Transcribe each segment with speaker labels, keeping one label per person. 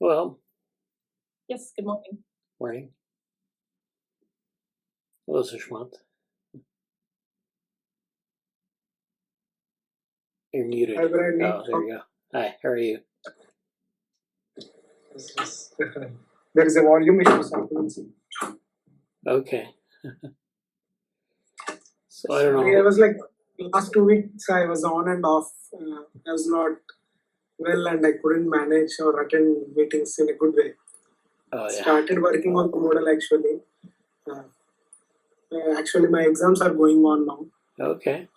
Speaker 1: Well,
Speaker 2: Yes, good morning.
Speaker 1: morning. Hello, Sushmanth. You're muted.
Speaker 3: Hi, Brian.
Speaker 1: Oh, there you go. Hi, how are you?
Speaker 3: There is a volume issue something.
Speaker 1: Okay. So I don't know.
Speaker 3: I was like, last 2 weeks I was on and off. I was not well and I couldn't manage or attend meetings in a good way.
Speaker 1: Oh, yeah.
Speaker 3: Started working on the model actually. Actually, my exams are going on now.
Speaker 1: Okay.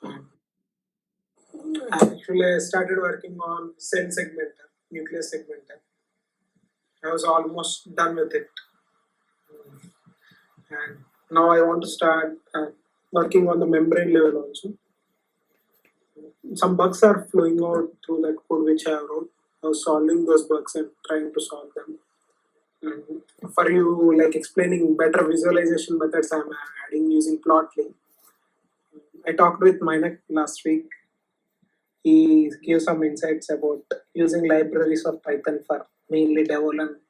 Speaker 3: Actually, I started working on cell segmenter, nucleus segmenter. I was almost done with it. And now I want to start working on the membrane level also. Some bugs are flowing out through that code which I have wrote. I was solving those bugs and trying to solve them. And for you, like explaining better visualization methods, I'm adding using Plotly. I talked with Minak last week. He gave some insights about using libraries of Python for mainly DevoWorm and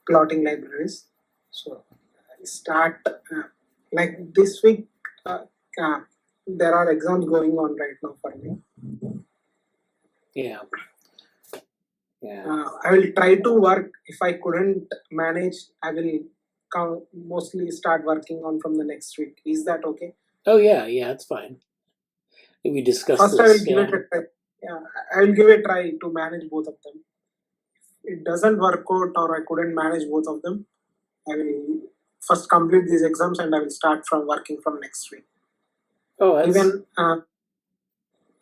Speaker 3: plotting libraries. So I start like this week. There are exams going on right now for me.
Speaker 1: Yeah. Yeah.
Speaker 3: I will try to work. If I couldn't manage, I will mostly start working on from the next week. Is that okay?
Speaker 1: Oh, yeah. Yeah, it's fine. We discussed
Speaker 3: First,
Speaker 1: this.
Speaker 3: I will give it a try. Yeah, I will give it a try to manage both of them. If it doesn't work out or I couldn't manage both of them, I will first complete these exams and I will start from working from next week.
Speaker 1: Oh, that's...
Speaker 3: Even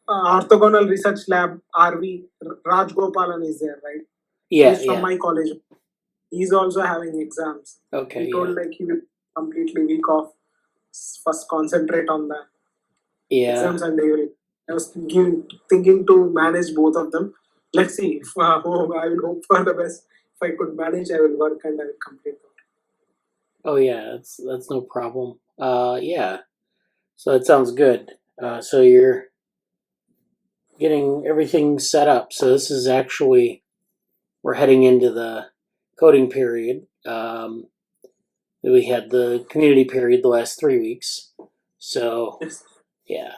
Speaker 3: Orthogonal Research Lab, RV, Raj Gopalan is there, right?
Speaker 1: Yeah,
Speaker 3: He's from my college. He's also having exams.
Speaker 1: Okay,
Speaker 3: he told like he will completely week off, first concentrate on the exams and they will. I was thinking to manage both of them. Let's see. I will hope for the best. If I could manage, I will work and I will complete it.
Speaker 1: Oh yeah, that's no problem. Yeah. So that sounds good. So you're getting everything set up. So this is actually, we're heading into the coding period. We had the community period the last 3 weeks. So yeah.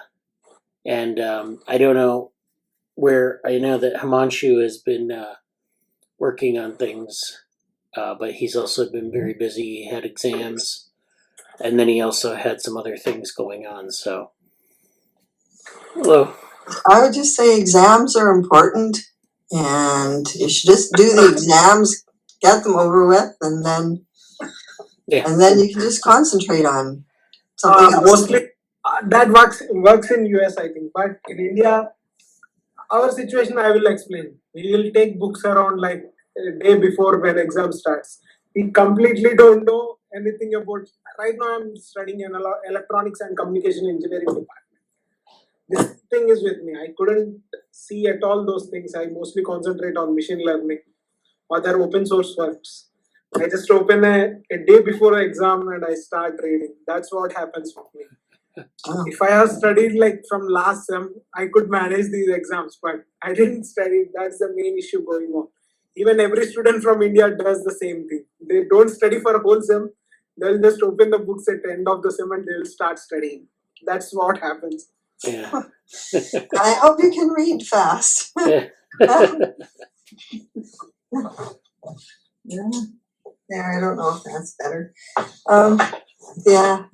Speaker 1: And I don't know where, I know that Himanshu has been working on things, but he's also been very busy. He had exams, and then he also had some other things going on. So, hello.
Speaker 4: I would just say exams are important, and you should just do the exams, get them over with, and then you can just concentrate on something else.
Speaker 3: Mostly that works in US, I think, but in India, our situation I will explain. We will take books around like a day before when exam starts. We completely don't know anything about. Right now, I'm studying in electronics and communication engineering department. This thing is with me. I couldn't see at all those things. I mostly concentrate on machine learning, other open source works. I just open a day before an exam and I start reading. That's what happens with me. If I have studied like from last sem, I could manage these exams, but I didn't study. That's the main issue going on. Even every student from India does the same thing. They don't study for a whole sem. They'll just open the books at the end of the sem and they'll start studying. That's what happens.
Speaker 1: Yeah.
Speaker 4: I hope you can read fast. Yeah, I don't know if that's better. Yeah,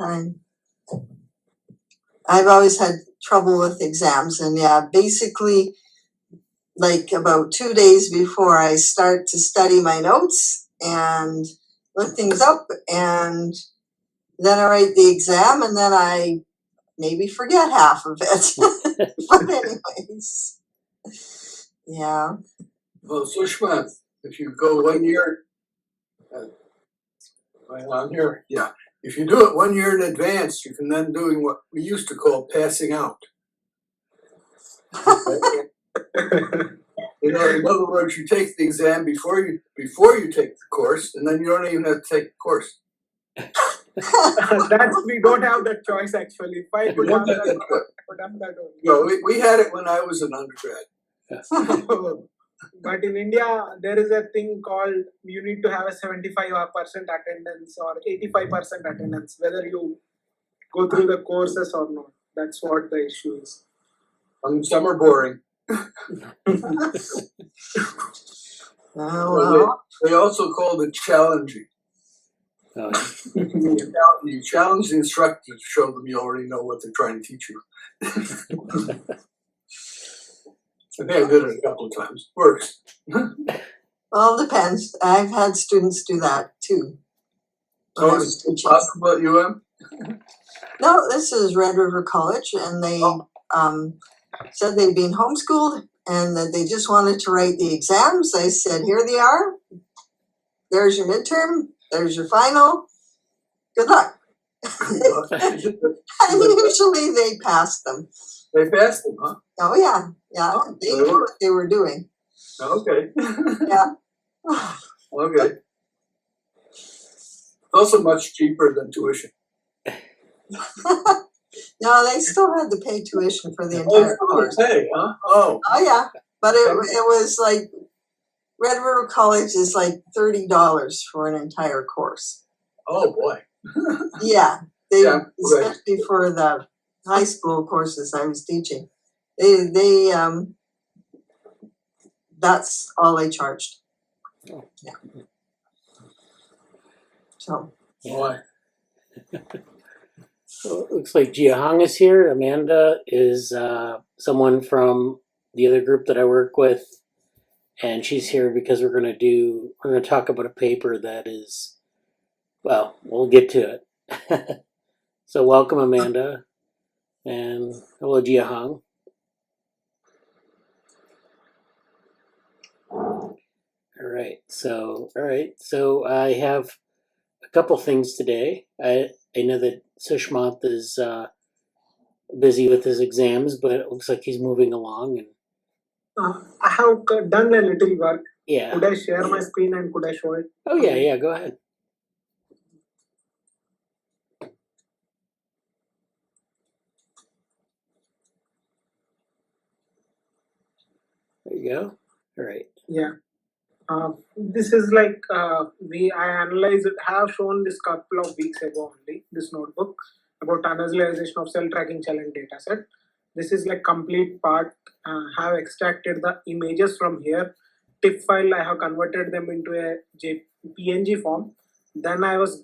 Speaker 4: I've always had trouble with exams, and basically, like about 2 days before I start to study my notes and look things up, and then I write the exam, and then I maybe forget half of it. But anyways, yeah.
Speaker 5: Well, Sushmanth, if you go 1 year, on here, if you do it 1 year in advance, you can then do what we used to call passing out. In other words, you take the exam before you take the course, and then you don't even have to take the course.
Speaker 3: We don't have that choice actually. If I could have that, I would have done that only.
Speaker 5: No, we had it when I was an undergrad.
Speaker 3: But in India, there is a thing called you need to have a 75% attendance or 85% attendance, whether you go through the courses or not. That's what the issue is.
Speaker 5: Some are boring.
Speaker 4: Well,
Speaker 5: They also call it challenging.
Speaker 1: Oh, yeah.
Speaker 5: You challenge the instructor to show them you already know what they're trying to teach you. I think I did it a couple of times. Works.
Speaker 4: well, it depends. I've had students do that too. when I
Speaker 5: So
Speaker 4: was
Speaker 5: it's
Speaker 4: teaching.
Speaker 5: possible at UM?
Speaker 4: No, this is Red River College, and they said they'd been homeschooled and that they just wanted to write the exams. I said, here they are. There's your midterm. There's your final. Good luck. And usually they passed them.
Speaker 5: They passed them, huh?
Speaker 4: Oh yeah, yeah.
Speaker 5: Oh,
Speaker 4: They knew what they were doing.
Speaker 5: Okay.
Speaker 4: Yeah.
Speaker 5: Okay. Also much cheaper than tuition.
Speaker 4: No, they still had to pay tuition for the
Speaker 5: Oh,
Speaker 4: entire
Speaker 5: it's over
Speaker 4: course.
Speaker 5: pay, huh? Oh.
Speaker 4: Oh yeah, but it was like Red River College is like $30 for an entire course.
Speaker 5: Oh boy.
Speaker 4: Yeah, they
Speaker 5: Yeah, right.
Speaker 4: especially for the high school courses I was teaching. They that's all they charged. Yeah. So
Speaker 5: Boy.
Speaker 1: So it looks like Jiahang is here. Amanda is someone from the other group that I work with, and she's here because we're gonna talk about a paper that is, well, we'll get to it. So welcome, Amanda, and hello, Jiahang. All right, so I have a couple things today. I know that Sushmanth is busy with his exams, but it looks like he's moving along. And
Speaker 3: I have done a little work.
Speaker 1: yeah.
Speaker 3: Could I share my screen and could I show it?
Speaker 1: Oh yeah, go ahead. There you go. All right.
Speaker 3: Yeah. This is like I analyzed it, have shown this couple of weeks ago only, this notebook about analyzation of cell tracking challenge dataset. This is like complete part. Have extracted the images from here. TIFF file, I have converted them into a PNG form. Then I was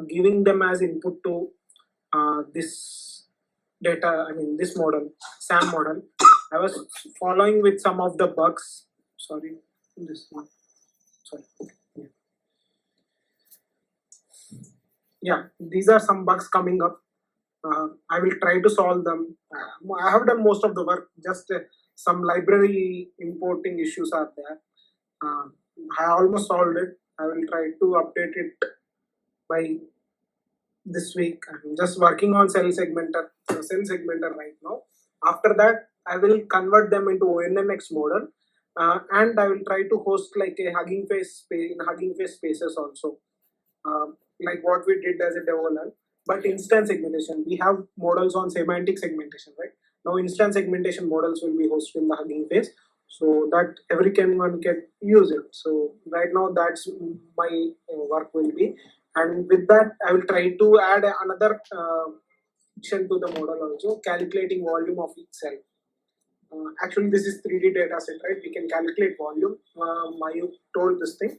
Speaker 3: giving them as input to this data, this model, SAM model. I was following with some of the bugs. Sorry, this one. Sorry. Yeah, these are some bugs coming up. I will try to solve them. I have done most of the work, just some library importing issues are there. I almost solved it. I will try to update it by this week. I'm just working on cell segmenter right now. After that, I will convert them into ONNX model, and I will try to host like a Hugging Face spaces also, like what we did as a DevoWorm. But instance segmentation, we have models on semantic segmentation, right? Now instance segmentation models will be hosted in the Hugging Face, so that everyone can use it. So right now that's my work will be, and with that I will try to add another function to the model also, calculating volume of each cell. Actually this is 3D data set, right? We can calculate volume. Mayu told this thing.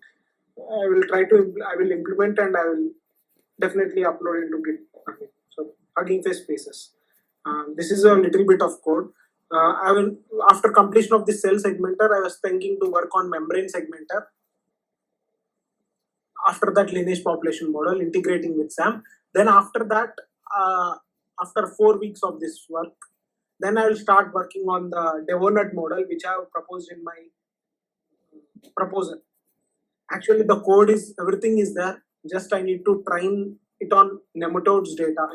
Speaker 3: I will implement and I will definitely upload into Git. Okay. So Hugging Face spaces. This is a little bit of code. I will, after completion of the cell segmenter, I was thinking to work on membrane segmenter. After that, lineage population model integrating with SAM. Then after that, after 4 weeks of this work, then I will start working on the DevoNet model, which I have proposed in my proposal. Actually, the code is, everything is there. Just I need to train it on nematodes data,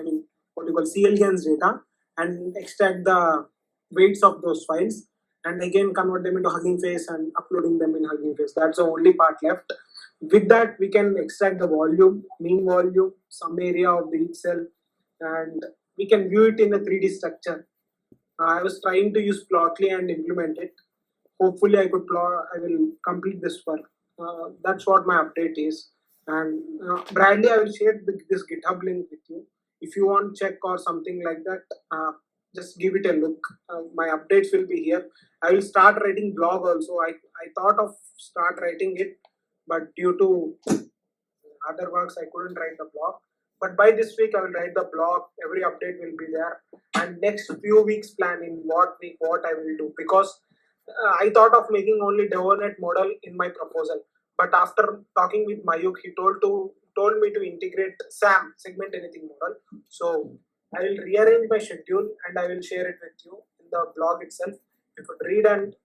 Speaker 3: what you call elegans data, and extract the weights of those files, and again convert them into Hugging Face and uploading them in Hugging Face. That's the only part left. With that, we can extract the volume, mean volume, some area of the each cell, and we can view it in a 3D structure. I was trying to use Plotly and implement it. hopefully I will complete this work. That's what my update is. And Bradley, I will share this GitHub link with you. If you want check or something like that, just give it a look. My updates will be here. I will start writing blog also. I thought of start writing it, but due to other works I couldn't write the blog. But by this week I will write the blog. Every update will be there. And next few weeks plan in what week what I will do, because I thought of making only DevoNet model in my proposal. But after talking with Mayuk, he told me to integrate SAM, segment anything model. So I will rearrange my schedule and I will share it with you in the blog itself. You could read and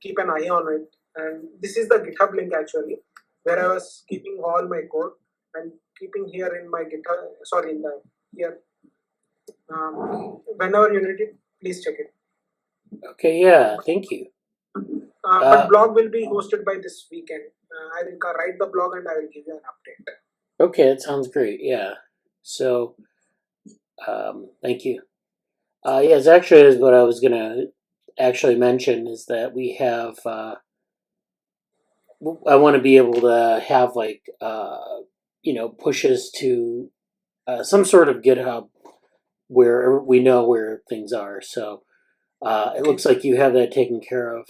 Speaker 3: keep an eye on it. And this is the GitHub link actually, where I was keeping all my code and keeping here in my GitHub. Sorry, in the here. Whenever you need it, please check it.
Speaker 1: Okay, yeah, thank you.
Speaker 3: But blog will be hosted by this weekend. I will write the blog and I will give you an update.
Speaker 1: Okay, that sounds great. Yeah. So, thank you. Yes, actually, is what I was gonna actually mention is that we have. I want to be able to have like pushes to some sort of GitHub where we know where things are. So it looks like you have that taken care of.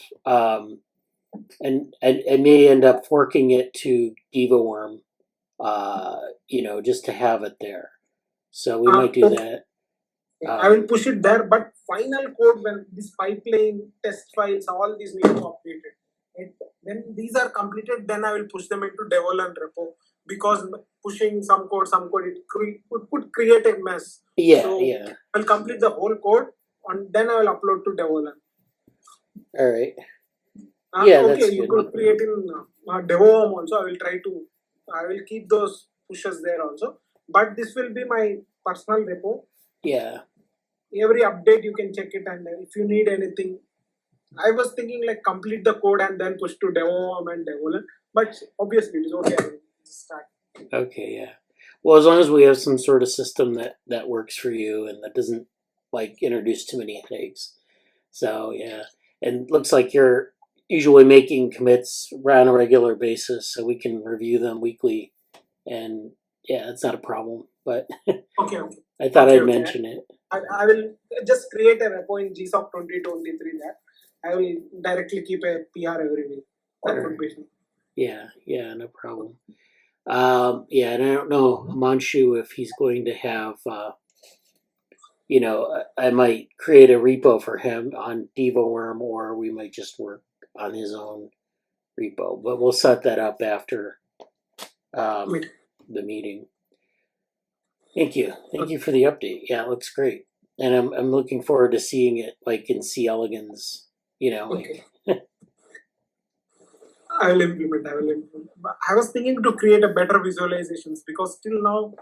Speaker 1: And may end up forking it to DevoWorm, just to have it there. So we might do that.
Speaker 3: I will push it there, but final code, when this pipeline, test files, all these need to be updated. When these are completed, then I will push them into Development repo, because pushing some code, it could create a mess.
Speaker 1: Yeah,
Speaker 3: so
Speaker 1: yeah.
Speaker 3: I'll complete the whole code and then I will upload to Development.
Speaker 1: All right. Yeah,
Speaker 3: okay,
Speaker 1: that's
Speaker 3: you
Speaker 1: good.
Speaker 3: could create in DevoWorm also. I will keep those pushes there also. But this will be my personal repo.
Speaker 1: Yeah.
Speaker 3: Every update you can check it, and if you need anything, I was thinking like complete the code and then push to DevoWorm and Development. But obviously it is okay. I will start.
Speaker 1: Okay, yeah. Well, as long as we have some sort of system that works for you and that doesn't like introduce too many headaches. So yeah, and looks like you're usually making commits on a regular basis, so we can review them weekly. And yeah, it's not a problem. But
Speaker 3: Okay.
Speaker 1: I thought I'd mention it.
Speaker 3: I will just create a repo in GSOC 2023 that I will directly keep a PR every week. That would be.
Speaker 1: Yeah, no problem. Yeah, and I don't know Himanshu if he's going to have. I might create a repo for him on DevoWorm, or we might just work on his own repo. But we'll set that up after the meeting. Thank you for the update. Yeah, it looks great, and I'm looking forward to seeing it like in C elegans.
Speaker 3: Okay. I will implement. I was thinking to create a better visualizations, because till now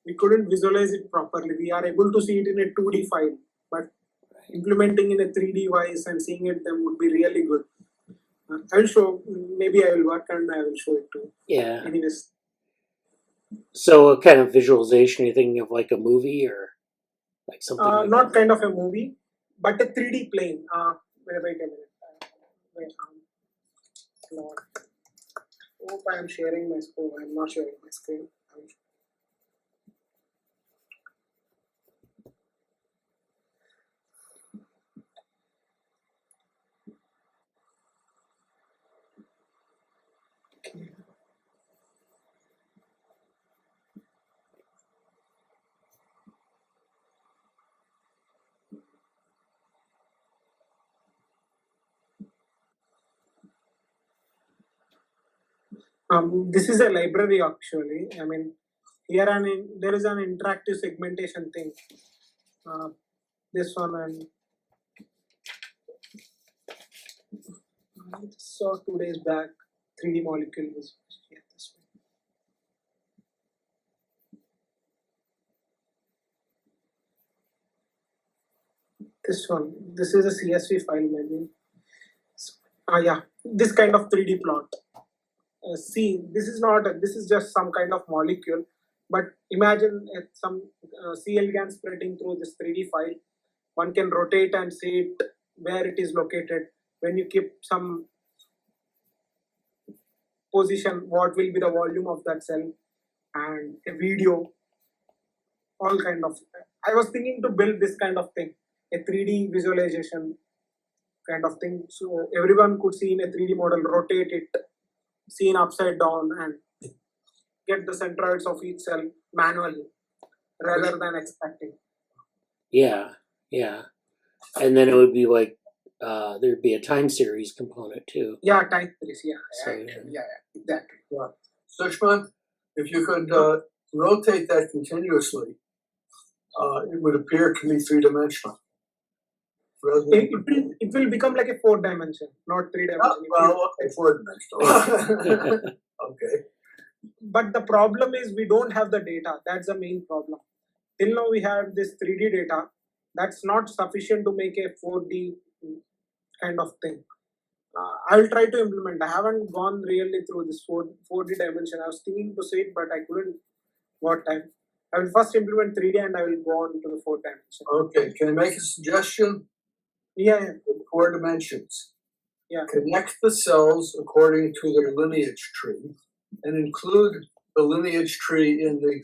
Speaker 3: we couldn't visualize it properly. We are able to see it in a 2D file, but implementing in a 3D wise and seeing it then would be really good. I will show. Maybe I will work and I will show it too.
Speaker 1: Yeah.
Speaker 3: Anyways.
Speaker 1: So, what kind of visualization are you thinking of, like a movie or like something?
Speaker 3: Not kind of a movie, but a 3D plane. Wait a minute. Hope I am sharing my screen. I am not sharing my screen. This is a library actually. I mean, here there is an interactive segmentation thing. This one, and I saw 2 days back 3D molecule was here, this one. This one. This is a CSV file maybe. Yeah, this kind of 3D plot. See, this is just some kind of molecule, but imagine some C elegans spreading through this 3D file. One can rotate and see it where it is located. when you keep some position, what will be the volume of that cell, and a video, all kind of. I was thinking to build this kind of thing, a 3D visualization kind of thing, so everyone could see in a 3D model, rotate it, seen upside down, and get the centroids of each cell manually rather than extracting.
Speaker 1: Yeah, yeah. And then it would be like there'd be a time series component too.
Speaker 3: Yeah, time series. Yeah,
Speaker 1: So,
Speaker 3: exactly.
Speaker 5: Yeah. Sushmanth, if you could rotate that continuously, it would appear to be three-dimensional.
Speaker 3: It will become like a 4-dimension, not 3-dimension.
Speaker 5: Well, okay, four-dimensional. Okay.
Speaker 3: But the problem is we don't have the data. That's the main problem. Till now we have this 3D data. That's not sufficient to make a 4D kind of thing. I will try to implement. I haven't gone really through this 4D dimension. I was thinking to say it, but I couldn't got time. I will first implement 3D and I will go on to the 4th dimension.
Speaker 5: Okay, can I make a suggestion?
Speaker 3: Yeah.
Speaker 5: 4 dimensions.
Speaker 3: Yeah.
Speaker 5: Connect the cells according to their lineage tree and include the lineage tree in the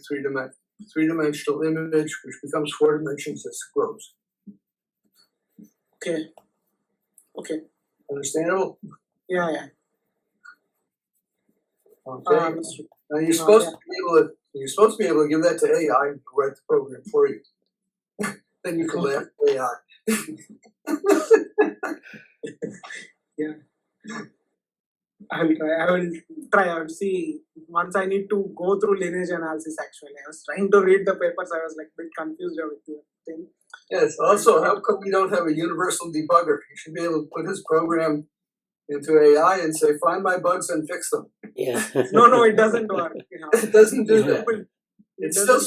Speaker 5: three-dimensional image, which becomes 4 dimensions as it grows.
Speaker 3: Okay.
Speaker 5: Understandable?
Speaker 3: Yeah.
Speaker 5: Okay. Now you're supposed to be able to give that to AI and write the program for you. Then you can laugh at AI.
Speaker 3: Yeah. I will try. I will see. Once I need to go through lineage analysis. Actually, I was trying to read the papers. I was like a bit confused with the thing.
Speaker 5: Yes. Also, how come we don't have a universal debugger? You should be able to put his program into AI and say, "Find my bugs and fix them."
Speaker 1: yeah.
Speaker 3: No, it doesn't work.
Speaker 5: It doesn't do that.
Speaker 3: It's
Speaker 5: still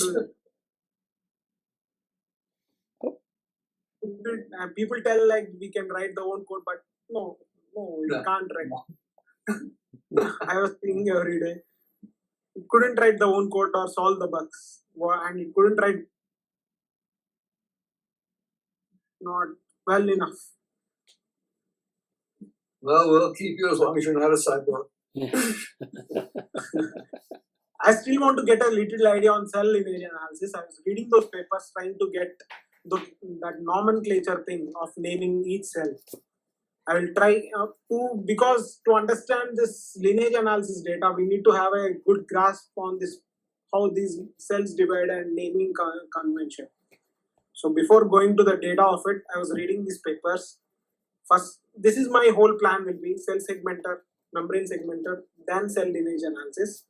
Speaker 3: people tell like we can write the own code, but no, it can't write. I was thinking every day, it couldn't write the own code or solve the bugs, and it couldn't write not well enough.
Speaker 5: Well, we'll keep you as long as you're not a cyborg.
Speaker 3: I still want to get a little idea on cell lineage analysis. I was reading those papers, trying to get that nomenclature thing of naming each cell. I will try because to understand this lineage analysis data, we need to have a good grasp on this, how these cells divide and naming convention. So before going to the data of it, I was reading these papers. First, this is my whole plan will be cell segmenter, membrane segmenter, then cell lineage analysis.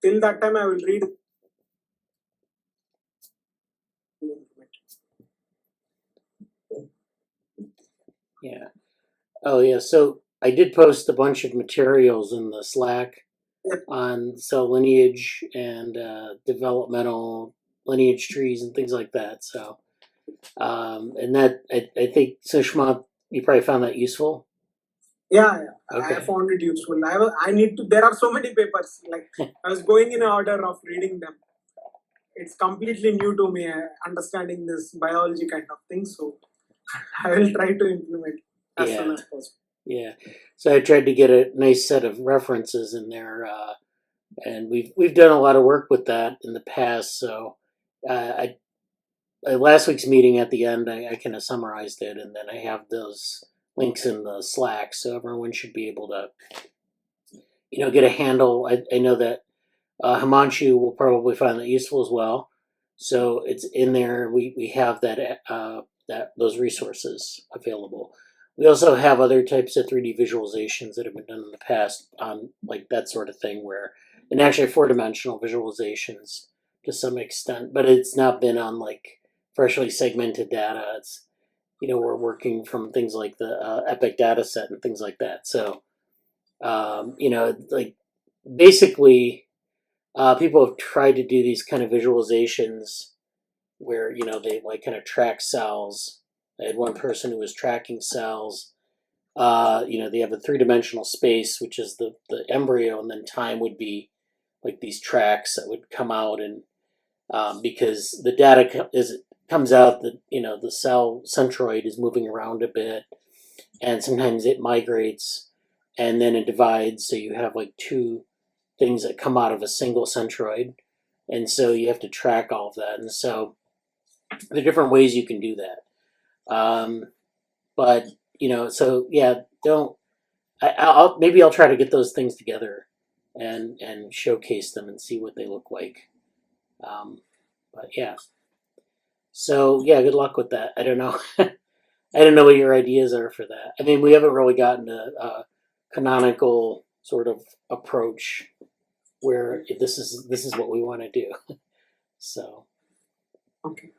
Speaker 3: Till that time, I will read.
Speaker 1: Yeah. Oh, yeah. So I did post a bunch of materials in the Slack on cell lineage and developmental lineage trees and things like that. So, and that I think Sushmanth, you probably found that useful.
Speaker 3: Yeah.
Speaker 1: Okay.
Speaker 3: I found it useful. I need to. There are so many papers. Like I was going in order of reading them. It's completely new to me, understanding this biology kind of thing. So I will try to implement as soon as possible.
Speaker 1: Yeah. So I tried to get a nice set of references in there, and we've done a lot of work with that in the past. So last week's meeting at the end, I kind of summarized it, and then I have those links in the Slack, so everyone should be able to, get a handle. I know that Himanshu will probably find that useful as well. So it's in there. We have that those resources available. We also have other types of 3D visualizations that have been done in the past on like that sort of thing, and actually 4-dimensional visualizations to some extent, but it's not been on like freshly segmented data. It's we're working from things like the Epic data set and things like that. So like basically people have tried to do these kind of visualizations where they like kind of track cells. I had one person who was tracking cells. They have a 3-dimensional space, which is the embryo, and then time would be like these tracks that would come out, and because the data comes out that the cell centroid is moving around a bit, and sometimes it migrates and then it divides, so you have like two things that come out of a single centroid, and so you have to track all of that. And so there are different ways you can do that. But so yeah, don't. I'll try to get those things together and showcase them and see what they look like. But yeah, so yeah, good luck with that. I don't know. I don't know what your ideas are for that. I mean, we haven't really gotten a canonical sort of approach where this is what we want to do. So
Speaker 3: Okay.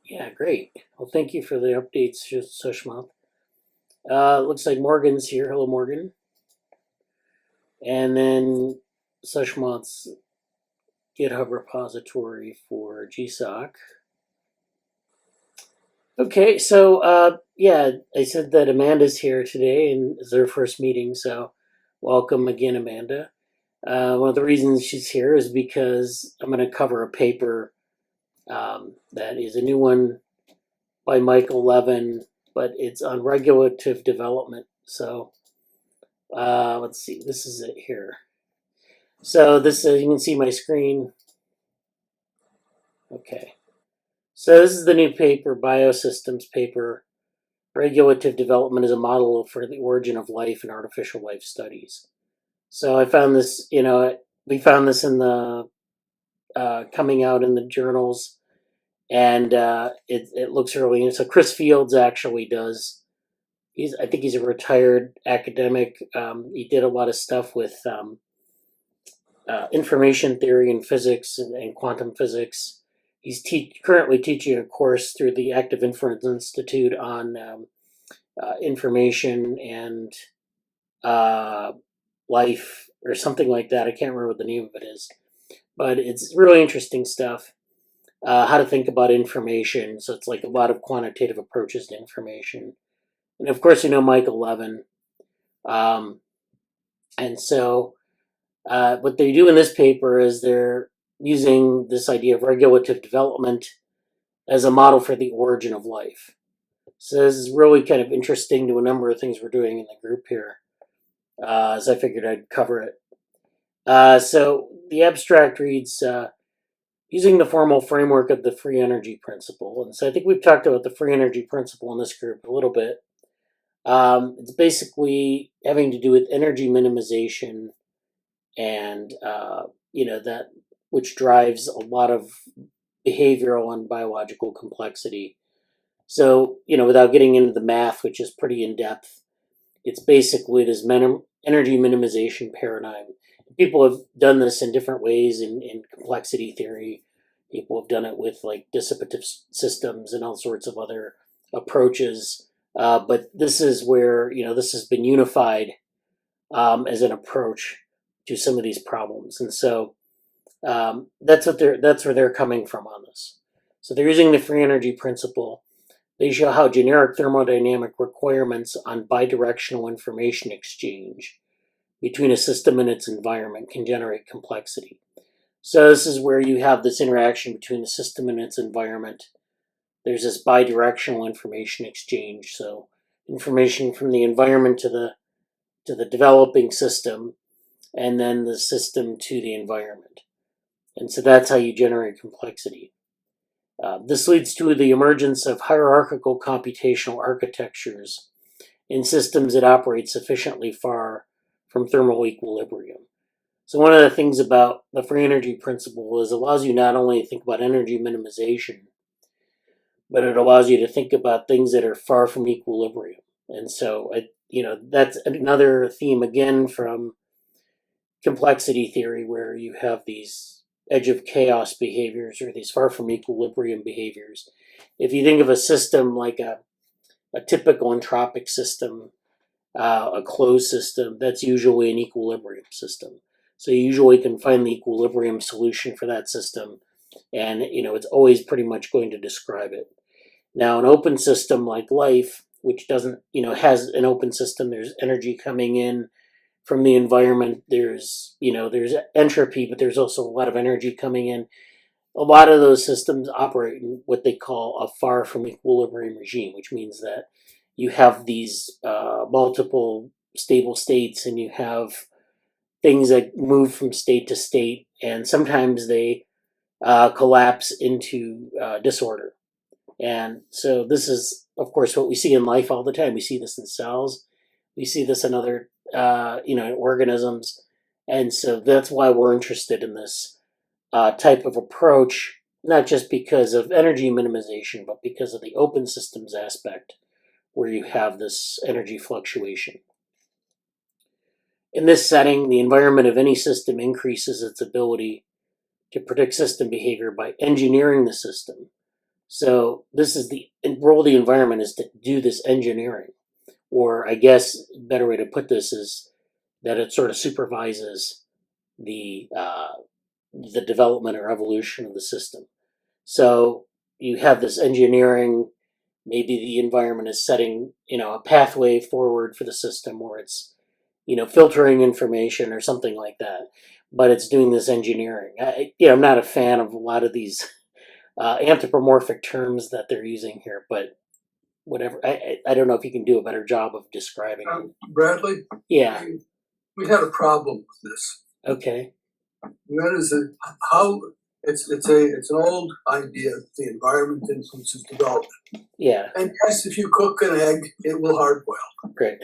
Speaker 1: yeah, great. Well, thank you for the updates, Sushmanth. Looks like Morgan's here. Hello, Morgan. And then Sushmanth's GitHub repository for GSOC. Okay, so yeah, I said that Amanda's here today and it's her first meeting, so welcome again, Amanda. One of the reasons she's here is because I'm going to cover a paper that is a new one by Michael Levin, but it's on regulative development. So let's see, this is it here. So this you can see my screen. Okay. So this is the new paper, Biosystems paper, Regulative Development as a Model for the Origin of Life and Artificial Life Studies. So I found this, we found this in the, coming out in the journals, and it looks really interesting. So Chris Fields actually does, I think he's a retired academic. He did a lot of stuff with information theory and physics and quantum physics. He's currently teaching a course through the Active Inference Institute on information and life or something like that. I can't remember what the name of it is, but it's really interesting stuff. How to think about information. So it's like a lot of quantitative approaches to information. And of course, Michael Levin. And so what they do in this paper is they're using this idea of regulative development as a model for the origin of life. So this is really kind of interesting to a number of things we're doing in the group here, as I figured I'd cover it. So the abstract reads, using the formal framework of the free energy principle. And so I think we've talked about the free energy principle in this group a little bit. It's basically having to do with energy minimization and, that which drives a lot of behavioral and biological complexity. So, without getting into the math, which is pretty in-depth, it's basically this energy minimization paradigm. People have done this in different ways in complexity theory. People have done it with like dissipative systems and all sorts of other approaches. But this is where, this has been unified as an approach to some of these problems. And so that's where they're coming from on this. So they're using the free energy principle. They show how generic thermodynamic requirements on bidirectional information exchange between a system and its environment can generate complexity. So this is where you have this interaction between the system and its environment. There's this bidirectional information exchange. So information from the environment to the developing system, and then the system to the environment. And so that's how you generate complexity. This leads to the emergence of hierarchical computational architectures in systems that operate sufficiently far from thermal equilibrium. So one of the things about the free energy principle is it allows you not only to think about energy minimization, but it allows you to think about things that are far from equilibrium. And so, that's another theme again from complexity theory, where you have these edge of chaos behaviors or these far from equilibrium behaviors. If you think of a system like a typical entropic system, a closed system, that's usually an equilibrium system. So you usually can find the equilibrium solution for that system, and it's always pretty much going to describe it. Now, an open system like life, which doesn't, has an open system, there's energy coming in from the environment, there's entropy, but there's also a lot of energy coming in. A lot of those systems operate in what they call a far from equilibrium regime, which means that you have these multiple stable states, and you have things that move from state to state, and sometimes they collapse into disorder. And so this is, of course, what we see in life all the time. We see this in cells. We see this in other, organisms. And so that's why we're interested in this type of approach, not just because of energy minimization, but because of the open systems aspect, where you have this energy fluctuation. In this setting, the environment of any system increases its ability to predict system behavior by engineering the system. So this is the role of the environment, is to do this engineering. Or I guess a better way to put this is that it sort of supervises the development or evolution of the system. So you have this engineering. Maybe the environment is setting, a pathway forward for the system, or it's, filtering information or something like that. But it's doing this engineering. I'm not a fan of a lot of these anthropomorphic terms that they're using here, but whatever. I don't know if you can do a better job of describing it.
Speaker 5: Bradley,
Speaker 1: Yeah.
Speaker 5: we had a problem with this.
Speaker 1: Okay.
Speaker 5: That is how it's an old idea. The environment influences development.
Speaker 1: Yeah.
Speaker 5: And yes, if you cook an egg, it will hard boil.
Speaker 1: Great.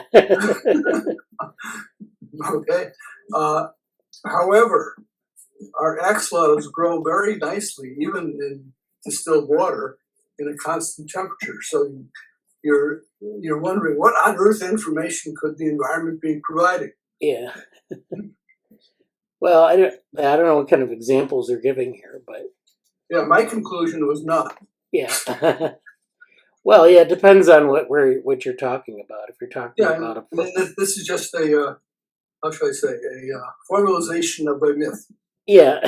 Speaker 5: Okay. However, our axolotls grow very nicely, even in distilled water, in a constant temperature. So you're wondering, what on earth information could the environment be providing?
Speaker 1: Yeah. Well, I don't know what kind of examples they're giving here, but
Speaker 5: Yeah, my conclusion was not.
Speaker 1: yeah. Well, yeah, it depends on what you're talking about. If you're talking about
Speaker 5: This is just a how shall I say, a formalization of a myth.
Speaker 1: Yeah.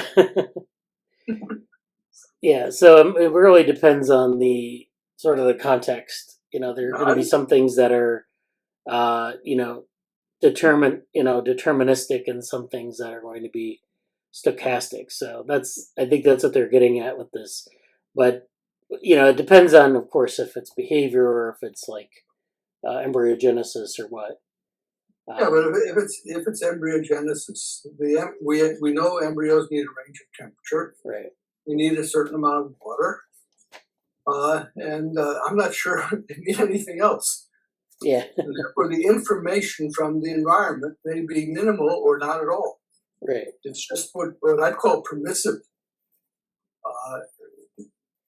Speaker 1: Yeah, so it really depends on the sort of the context. There are going to be some things that are deterministic, and some things that are going to be stochastic. So I think that's what they're getting at with this. But it depends on, of course, if it's behavior or if it's like embryogenesis or what.
Speaker 5: Yeah, but if it's embryogenesis, we know embryos need a range of temperature.
Speaker 1: Right.
Speaker 5: We need a certain amount of water, and I'm not sure they need anything else.
Speaker 1: Yeah.
Speaker 5: Or the information from the environment may be minimal or not at all.
Speaker 1: Right.
Speaker 5: It's just what I'd call permissive.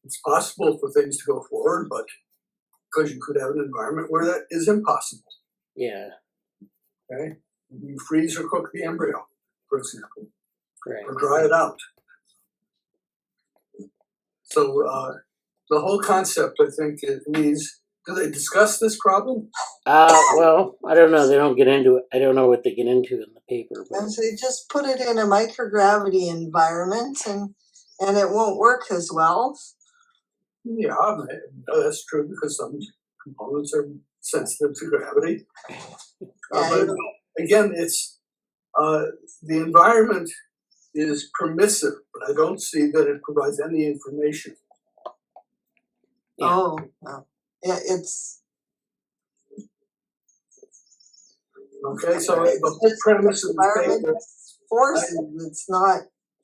Speaker 5: It's possible for things to go forward, but because you could have an environment where that is impossible.
Speaker 1: Yeah.
Speaker 5: Okay, you freeze or cook the embryo, for example,
Speaker 1: Right.
Speaker 5: or dry it out. So the whole concept, I think, needs. Do they discuss this problem?
Speaker 1: Well, I don't know. They don't get into it. I don't know what they get into in the paper. But
Speaker 4: And so they just put it in a microgravity environment, and it won't work as well.
Speaker 5: Yeah, that's true, because some components are sensitive to gravity. But again, it's the environment is permissive, but I don't see that it provides any information.
Speaker 1: Yeah.
Speaker 4: Oh, well, yeah, it's
Speaker 5: Okay, so the whole premise of the
Speaker 4: environment
Speaker 5: paper.
Speaker 4: forces. It's not.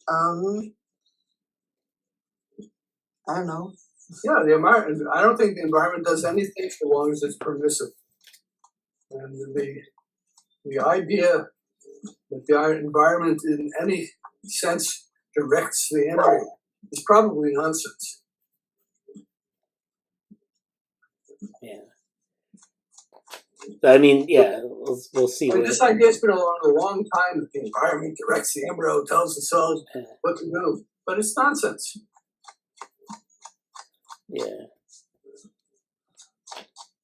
Speaker 4: I don't know.
Speaker 5: Yeah, the environment. I don't think the environment does anything so long as it's permissive. And the idea that the environment in any sense directs the embryo is probably nonsense.
Speaker 1: Yeah. I mean, yeah, we'll see.
Speaker 5: But this idea has been around a long time, that the environment directs the embryo, tells the cells what to do, but it's nonsense.
Speaker 1: Yeah.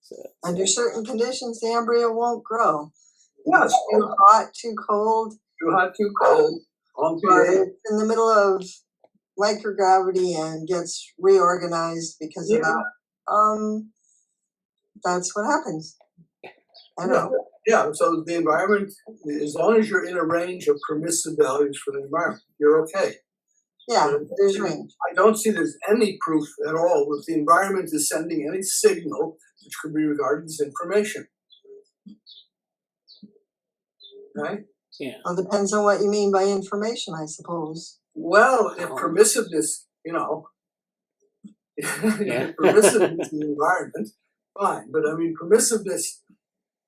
Speaker 1: So,
Speaker 4: Under certain conditions, the embryo won't grow.
Speaker 5: Yeah,
Speaker 4: Too hot, too cold.
Speaker 5: too hot, too cold, on
Speaker 4: But
Speaker 5: pH.
Speaker 4: it's in the middle of microgravity and gets reorganized because of that. That's what happens. I know.
Speaker 5: Yeah, so the environment, as long as you're in a range of permissive values for the environment, you're okay.
Speaker 4: Yeah,
Speaker 5: But
Speaker 4: there's range.
Speaker 5: I don't see there's any proof at all that the environment is sending any signal which could be regarded as information. Right?
Speaker 1: Yeah.
Speaker 4: Well, depends on what you mean by information, I suppose.
Speaker 5: Well, if
Speaker 1: Oh.
Speaker 5: permissiveness,
Speaker 1: Yeah.
Speaker 5: permissiveness in the environment, fine. But I mean, permissiveness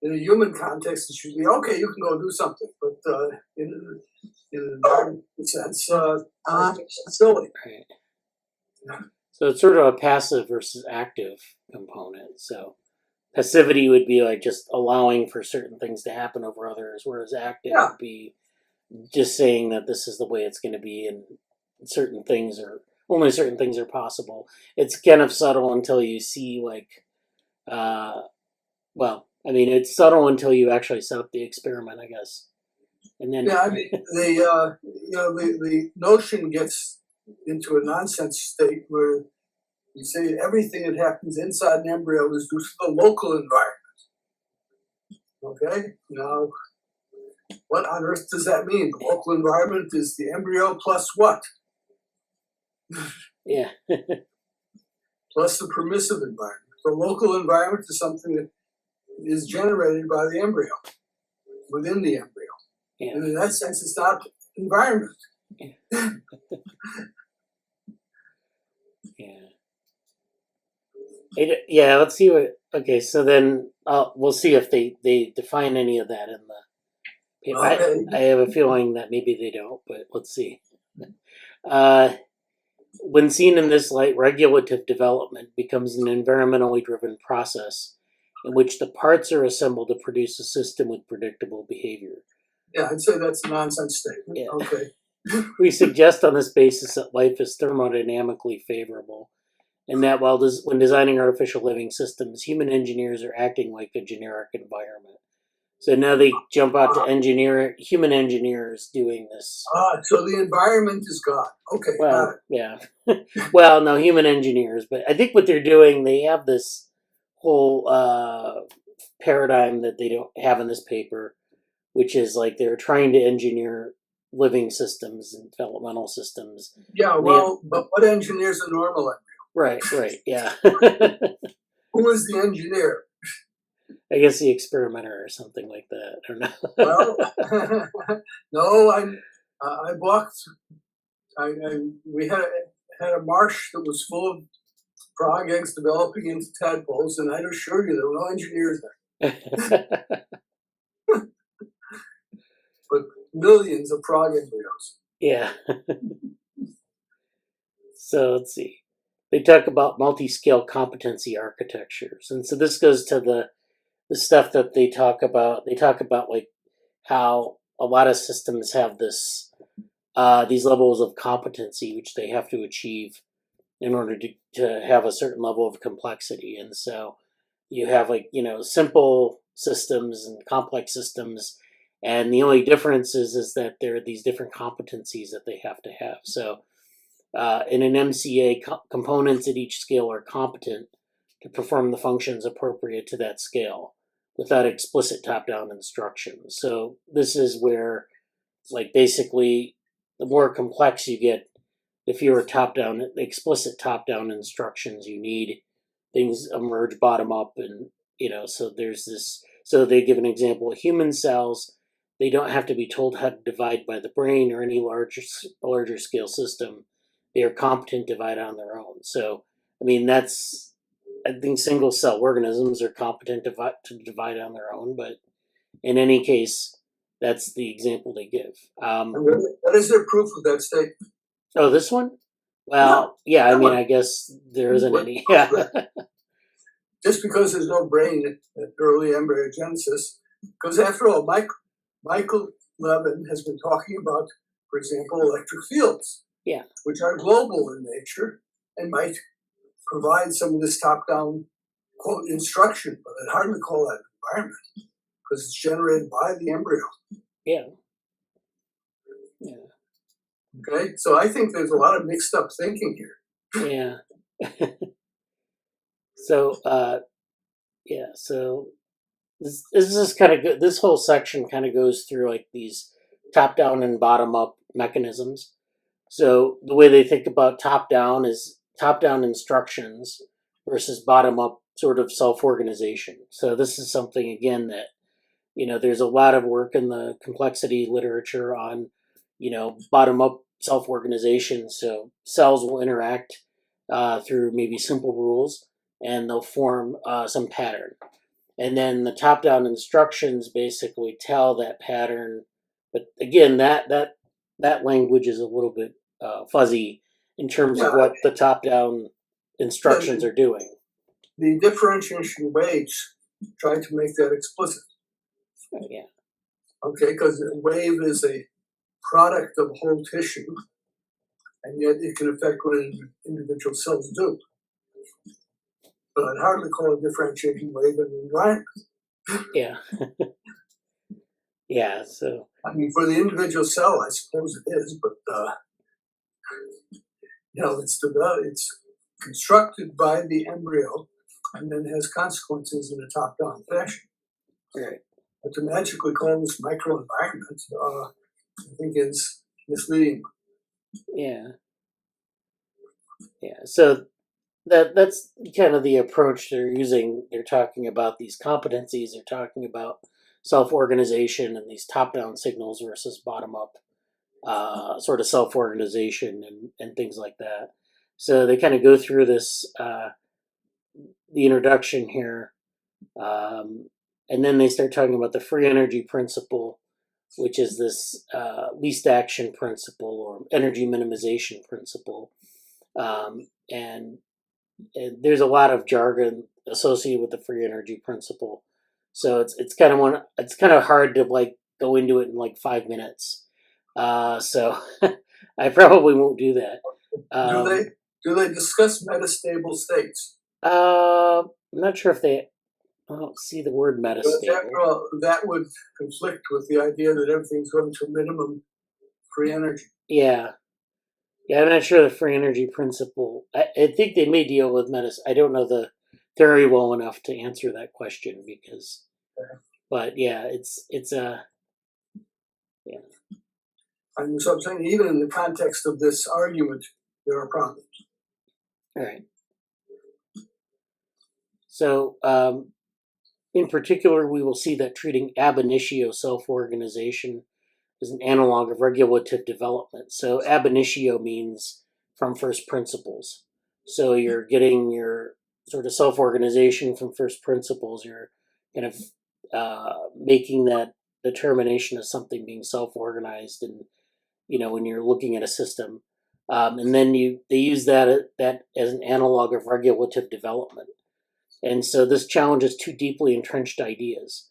Speaker 5: in a human context is usually okay. You can go do something, but in an environmental sense, I think it's silly.
Speaker 1: Right. So it's sort of a passive versus active component. So passivity would be like just allowing for certain things to happen over others, whereas active
Speaker 5: Yeah.
Speaker 1: would be just saying that this is the way it's going to be, and certain things are only certain things are possible. It's kind of subtle until you see well, I mean, it's subtle until you actually set up the experiment, I guess. And then
Speaker 5: Yeah, I mean, the notion gets into a nonsense state where you say everything that happens inside an embryo is due to the local environment. Okay, now what on earth does that mean? The local environment is the embryo plus what?
Speaker 1: yeah.
Speaker 5: Plus the permissive environment. The local environment is something that is generated by the embryo, within the embryo.
Speaker 1: Yeah.
Speaker 5: And in that sense, it's not environment.
Speaker 1: Yeah, let's see what. Okay, so then we'll see if they define any of that in the paper.
Speaker 5: Okay.
Speaker 1: I have a feeling that maybe they don't, but let's see. When seen in this light, regulative development becomes an environmentally driven process in which the parts are assembled to produce a system with predictable behavior.
Speaker 5: Yeah, I'd say that's a nonsense statement.
Speaker 1: Yeah.
Speaker 5: Okay.
Speaker 1: We suggest on this basis that life is thermodynamically favorable, and that when designing artificial living systems, human engineers are acting like a generic environment. So now they jump out to human engineers doing this.
Speaker 5: So the environment is God. Okay.
Speaker 1: Well, yeah. Well, no, human engineers, but I think what they're doing, they have this whole paradigm that they don't have in this paper, which is like they're trying to engineer living systems and developmental systems.
Speaker 5: Yeah, well, but what engineers a normal embryo?
Speaker 1: Right, yeah.
Speaker 5: Who is the engineer?
Speaker 1: I guess the experimenter or something like that. I don't know.
Speaker 5: Well, no, I walked. We had a marsh that was full of frog eggs developing into tadpoles, and I'd assure you there were no engineers there. But millions of frog embryos.
Speaker 1: Yeah. So let's see. They talk about multi-scale competency architectures, and so this goes to the stuff that they talk about. They talk about like how a lot of systems have this these levels of competency which they have to achieve in order to have a certain level of complexity. And so you have simple systems and complex systems, and the only difference is that there are these different competencies that they have to have. So in an MCA, components at each scale are competent to perform the functions appropriate to that scale without explicit top-down instructions. So this is where, basically, the more complex you get, the fewer explicit top-down instructions you need. Things emerge bottom-up, and so there's this. So they give an example of human cells. They don't have to be told how to divide by the brain or any larger scale system. They are competent to divide on their own. So, I mean, I think single cell organisms are competent to divide on their own, but in any case, that's the example they give.
Speaker 5: What is their proof of that statement?
Speaker 1: Oh, this one? Well, yeah, I mean, I guess there isn't any. Yeah.
Speaker 5: Just because there's no brain at early embryogenesis, because after all, Michael Levin has been talking about, for example, electric fields, which are global in nature and might provide some of this top-down, quote, instruction, but I'd hardly call that environment because it's generated by the embryo.
Speaker 1: Yeah.
Speaker 5: Okay, so I think there's a lot of mixed up thinking here.
Speaker 1: Yeah. So, so this is kind of good. This whole section kind of goes through these top-down and bottom-up mechanisms. So the way they think about top-down is top-down instructions versus bottom-up sort of self-organization. So this is something, again, that, there's a lot of work in the complexity literature on, bottom-up self-organization. So cells will interact through maybe simple rules, and they'll form some pattern. And then the top-down instructions basically tell that pattern. But again, that language is a little bit fuzzy in terms of what the top-down instructions are doing.
Speaker 5: The differentiation waves try to make that explicit.
Speaker 1: Yeah.
Speaker 5: Okay, because a wave is a product of whole tissue, and yet it can affect what individual cells do. But I'd hardly call a differentiation wave an environment.
Speaker 1: Yeah. Yeah, so.
Speaker 5: I mean, for the individual cell, I suppose it is, but it's constructed by the embryo and then has consequences in a top-down fashion.
Speaker 1: Right.
Speaker 5: But to magically call this microenvironment, I think is misleading.
Speaker 1: Yeah. Yeah. So that's kind of the approach they're using. They're talking about these competencies. They're talking about self-organization and these top-down signals versus bottom-up sort of self-organization and things like that. So they kind of go through this, the introduction here, and then they start talking about the free energy principle, which is this least action principle or energy minimization principle. And there's a lot of jargon associated with the free energy principle. So it's kind of hard to like go into it in like 5 minutes. So I probably won't do that.
Speaker 5: Do they discuss metastable states?
Speaker 1: I'm not sure if I don't see the word metastable.
Speaker 5: That would conflict with the idea that everything's going to minimum free energy.
Speaker 1: Yeah. Yeah, I'm not sure the free energy principle. I think they may deal with I don't know the theory well enough to answer that question because, but yeah, it's yeah.
Speaker 5: And so I'm saying, even in the context of this argument, there are problems.
Speaker 1: All right. So, in particular, we will see that treating ab initio self-organization is an analog of regulative development. So ab initio means from first principles. So you're getting your sort of self-organization from first principles. You're kind of making that determination of something being self-organized, and when you're looking at a system, and then they use that as an analog of regulative development. And so this challenges two deeply entrenched ideas.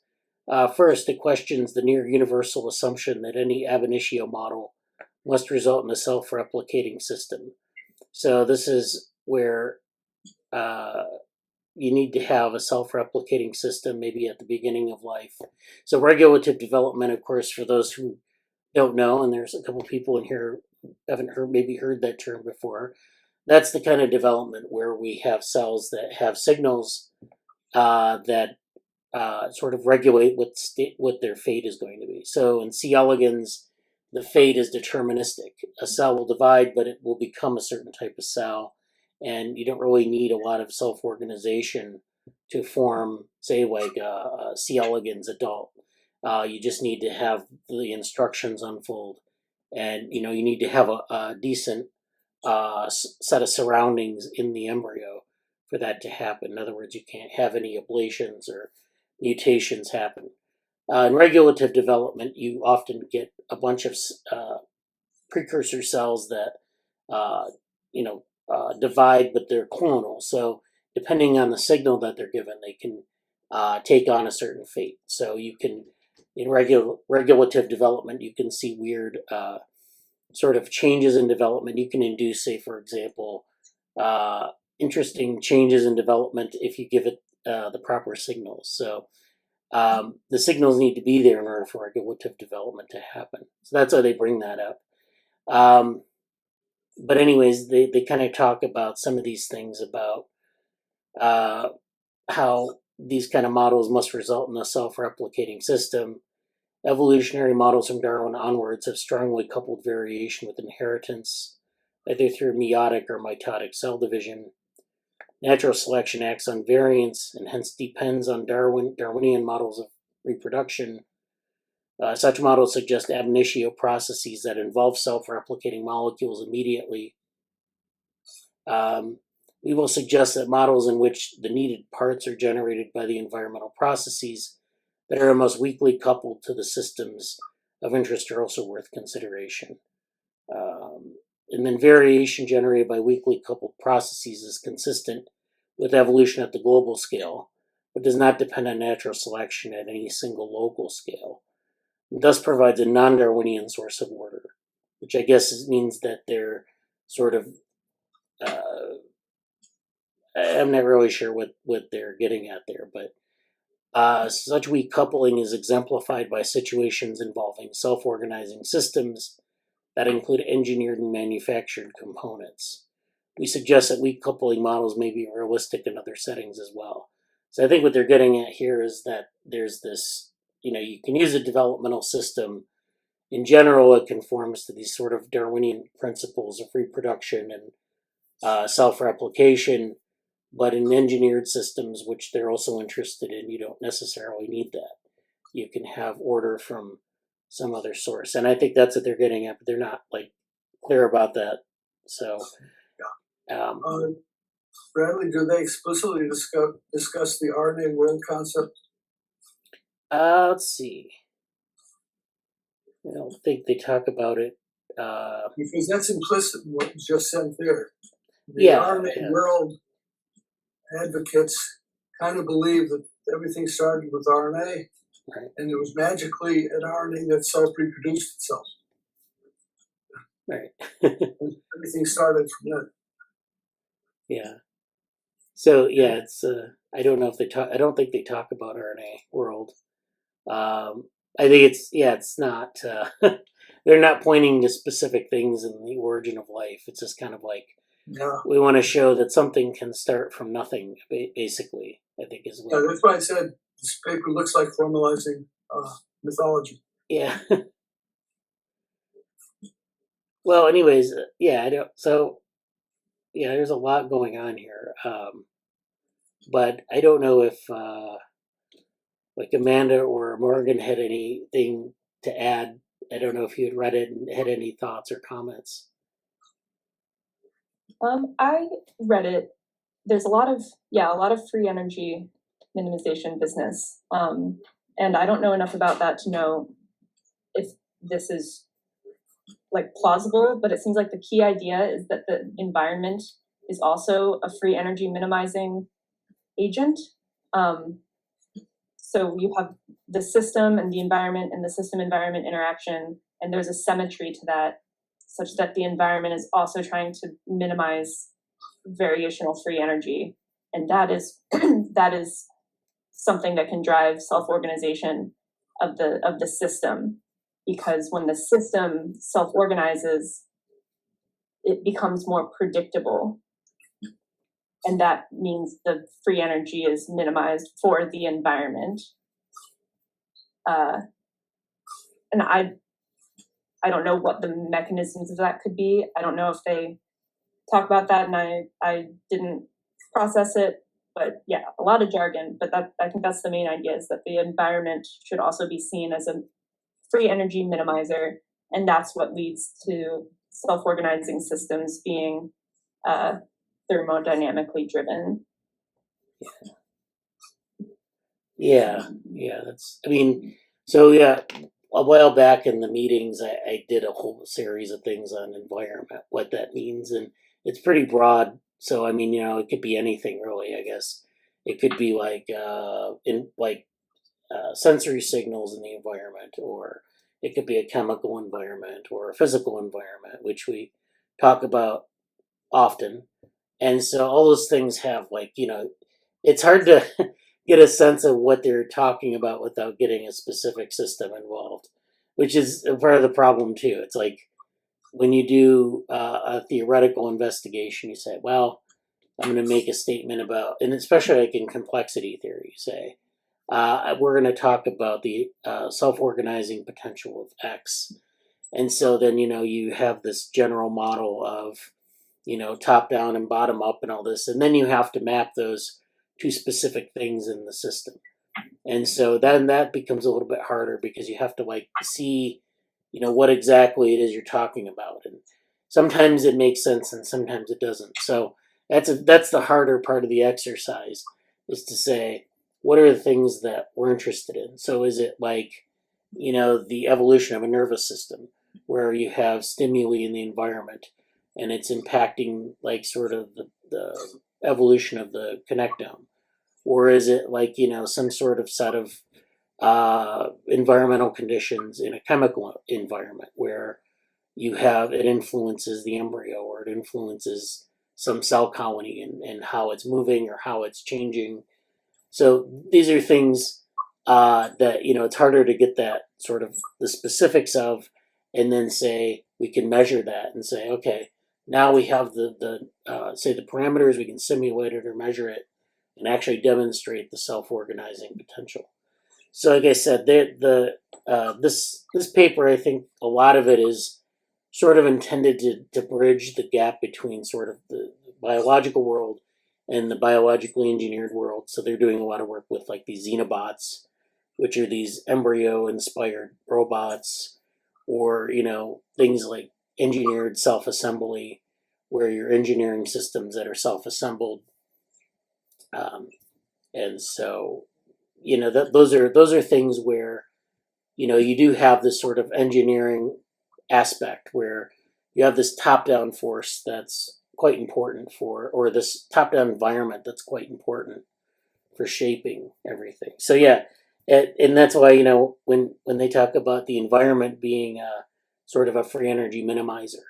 Speaker 1: First, it questions the near universal assumption that any ab initio model must result in a self-replicating system. So this is where you need to have a self-replicating system maybe at the beginning of life. So regulative development, of course, for those who don't know, and there's a couple people in here who haven't heard that term before, that's the kind of development where we have cells that have signals that sort of regulate what their fate is going to be. So in C. elegans, the fate is deterministic. A cell will divide, but it will become a certain type of cell, and you don't really need a lot of self-organization to form, say, like a C. elegans adult. You just need to have the instructions unfold, and you need to have a decent set of surroundings in the embryo for that to happen. In other words, you can't have any ablations or mutations happen. In regulative development, you often get a bunch of precursor cells that divide, but they're clonal. So depending on the signal that they're given, they can take on a certain fate. So you can, in regulative development, you can see weird sort of changes in development. You can induce, say, for example, interesting changes in development if you give it the proper signals. So the signals need to be there in order for regulative development to happen. So that's why they bring that up. But anyways, they kind of talk about some of these things about how these kind of models must result in a self-replicating system. Evolutionary models from Darwin onwards have strongly coupled variation with inheritance, either through meiotic or mitotic cell division. Natural selection acts on variance and hence depends on Darwinian models of reproduction. Such models suggest ab initio processes that involve self-replicating molecules immediately. We will suggest that models in which the needed parts are generated by the environmental processes that are most weakly coupled to the systems of interest are also worth consideration. And then variation generated by weakly coupled processes is consistent with evolution at the global scale, but does not depend on natural selection at any single local scale. It thus provides a non-Darwinian source of order, which I guess means that they're sort of, I'm not really sure what they're getting at there, but such weak coupling is exemplified by situations involving self-organizing systems that include engineered and manufactured components. We suggest that weak coupling models may be realistic in other settings as well. So I think what they're getting at here is that there's this, you can use a developmental system. In general, it conforms to these sort of Darwinian principles of reproduction and self-replication, but in engineered systems, which they're also interested in, you don't necessarily need that. You can have order from some other source. And I think that's what they're getting at, but they're not clear about that. So,
Speaker 5: Bradley, do they explicitly discuss the RNA world concept?
Speaker 1: let's see. I don't think they talk about it.
Speaker 5: Because that's implicit in what was just said there. The RNA world advocates kind of believe that everything started with RNA,
Speaker 1: right,
Speaker 5: and it was magically an RNA that self-reproduced itself.
Speaker 1: Right.
Speaker 5: Everything started from that.
Speaker 1: Yeah. So yeah, it's I don't know if they talk. I don't think they talk about RNA world. I think it's not. They're not pointing to specific things in the origin of life. It's just kind of we want to show that something can start from nothing. Basically, I think is what.
Speaker 5: Yeah, that's why I said this paper looks like formalizing mythology.
Speaker 1: Yeah. Well, anyways, I don't. So, there's a lot going on here. But I don't know if Amanda or Morgan had anything to add. I don't know if you had read it and had any thoughts or comments.
Speaker 2: I read it. There's a lot of free energy minimization business. And I don't know enough about that to know if this is plausible, but it seems like the key idea is that the environment is also a free energy minimizing agent. So you have the system and the environment and the system environment interaction, and there's a symmetry to that, such that the environment is also trying to minimize variational free energy. And that is that is something that can drive self-organization of the system, because when the system self-organizes, it becomes more predictable. And that means the free energy is minimized for the environment. And I don't know what the mechanisms of that could be. I don't know if they talk about that, and I didn't process it. But yeah, a lot of jargon. But I think that's the main idea, is that the environment should also be seen as a free energy minimizer, and that's what leads to self-organizing systems being thermodynamically driven.
Speaker 1: Yeah, that's. A while back in the meetings, I did a whole series of things on environment, what that means, and it's pretty broad. So it could be anything really. I guess it could be sensory signals in the environment, or it could be a chemical environment or a physical environment, which we talk about often. And so all those things have it's hard to get a sense of what they're talking about without getting a specific system involved, which is part of the problem too. It's when you do a theoretical investigation, you say, well, I'm going to make a statement about, and especially in complexity theory, you say, we're going to talk about the self-organizing potential of X. And so then, you have this general model of, top down and bottom up and all this. And then you have to map those to specific things in the system. And so then that becomes a little bit harder because you have to see, what exactly it is you're talking about. And sometimes it makes sense and sometimes it doesn't. So that's the harder part of the exercise, is to say, what are the things that we're interested in? So is it the evolution of a nervous system, where you have stimuli in the environment and it's impacting sort of the evolution of the connectome? Or is it some sort of set of environmental conditions in a chemical environment where it influences the embryo, or it influences some cell colony and how it's moving or how it's changing? So these are things that, it's harder to get that sort of the specifics of, and then say we can measure that and say, okay, now we have the parameters, we can simulate it or measure it and actually demonstrate the self-organizing potential. So like I said, this paper, I think a lot of it is sort of intended to bridge the gap between sort of the biological world and the biologically engineered world. So they're doing a lot of work with these xenobots, which are these embryo-inspired robots, or things like engineered self-assembly, where you're engineering systems that are self-assembled. And so, those are things where, you do have this sort of engineering aspect where you have this top-down force that's quite important or this top-down environment that's quite important for shaping everything. So yeah, and that's why, when they talk about the environment being sort of a free energy minimizer,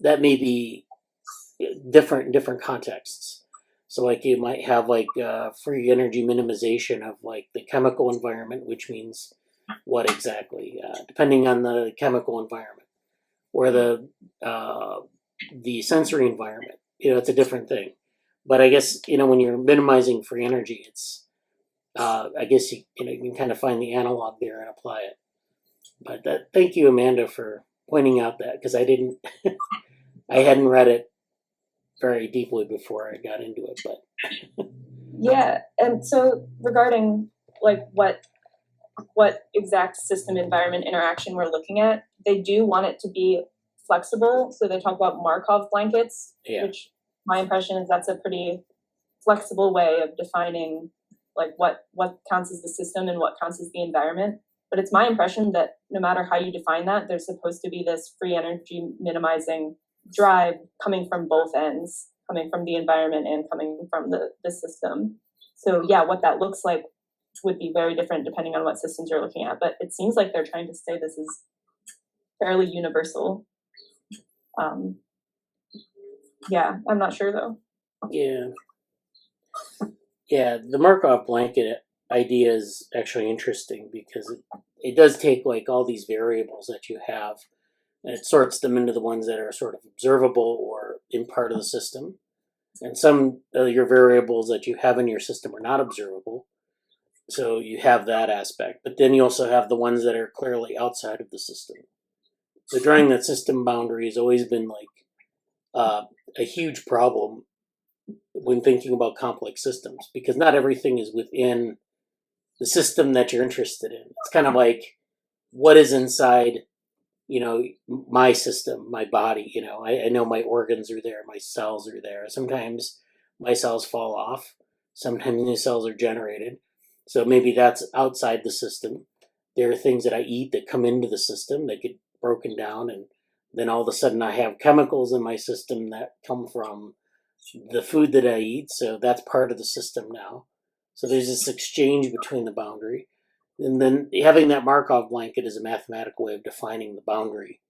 Speaker 1: that may be different in different contexts. So you might have free energy minimization of the chemical environment, which means what exactly, depending on the chemical environment, or the sensory environment. It's a different thing. But I guess when you're minimizing free energy, it's I guess you can kind of find the analog there and apply it. But thank you, Amanda, for pointing out that, because I didn't, I hadn't read it very deeply before I got into it. But
Speaker 2: yeah, and so regarding what exact system environment interaction we're looking at, they do want it to be flexible. So they talk about Markov blankets, which my impression is that's a pretty flexible way of defining what counts as the system and what counts as the environment. But it's my impression that no matter how you define that, there's supposed to be this free energy minimizing drive coming from both ends, coming from the environment and coming from the system. So yeah, what that looks like would be very different depending on what systems you're looking at. But it seems like they're trying to say this is fairly universal. Yeah, I'm not sure though.
Speaker 1: Yeah, the Markov blanket idea is actually interesting because it does take all these variables that you have, and it sorts them into the ones that are sort of observable or in part of the system. And some of your variables that you have in your system are not observable. So you have that aspect. But then you also have the ones that are clearly outside of the system. So drawing that system boundary has always been a huge problem when thinking about complex systems, because not everything is within the system that you're interested in. It's kind of what is inside, my system, my body. I know my organs are there, my cells are there. Sometimes my cells fall off. Sometimes new cells are generated. So maybe that's outside the system. There are things that I eat that come into the system that get broken down, and then all of a sudden I have chemicals in my system that come from the food that I eat. So that's part of the system now. So there's this exchange between the boundary. And then having that Markov blanket is a mathematical way of defining the boundary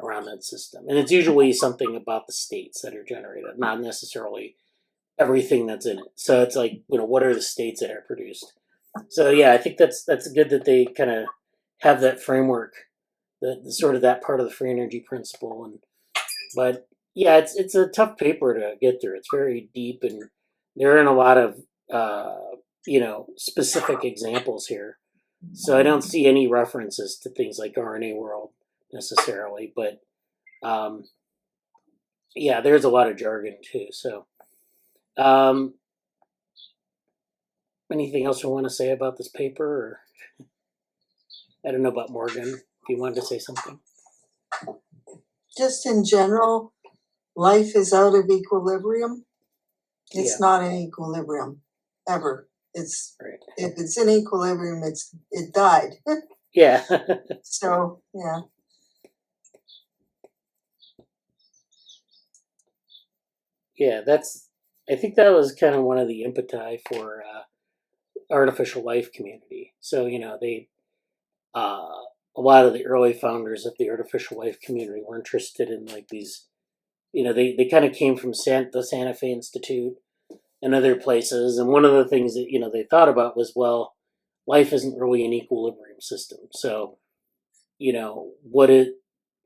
Speaker 1: around that system. And it's usually something about the states that are generated, not necessarily everything that's in it. So it's what are the states that are produced? So yeah, I think that's good that they kind of have that framework, the sort of that part of the free energy principle. But yeah, it's a tough paper to get through. It's very deep, and there aren't a lot of specific examples here. So I don't see any references to things like RNA world necessarily, but yeah, there's a lot of jargon too. So anything else you want to say about this paper? Or I don't know about Morgan, if you wanted to say something.
Speaker 4: Just in general, life is out of equilibrium. It's not in equilibrium ever. It's
Speaker 1: Right.
Speaker 4: If it's in equilibrium, it died.
Speaker 1: Yeah.
Speaker 4: So yeah.
Speaker 1: Yeah, I think that was kind of one of the impeti for artificial life community. So, they, a lot of the early founders of the artificial life community were interested in like these, they kind of came from the Santa Fe Institute and other places. And one of the things that, they thought about was, well, life isn't really an equilibrium system. So,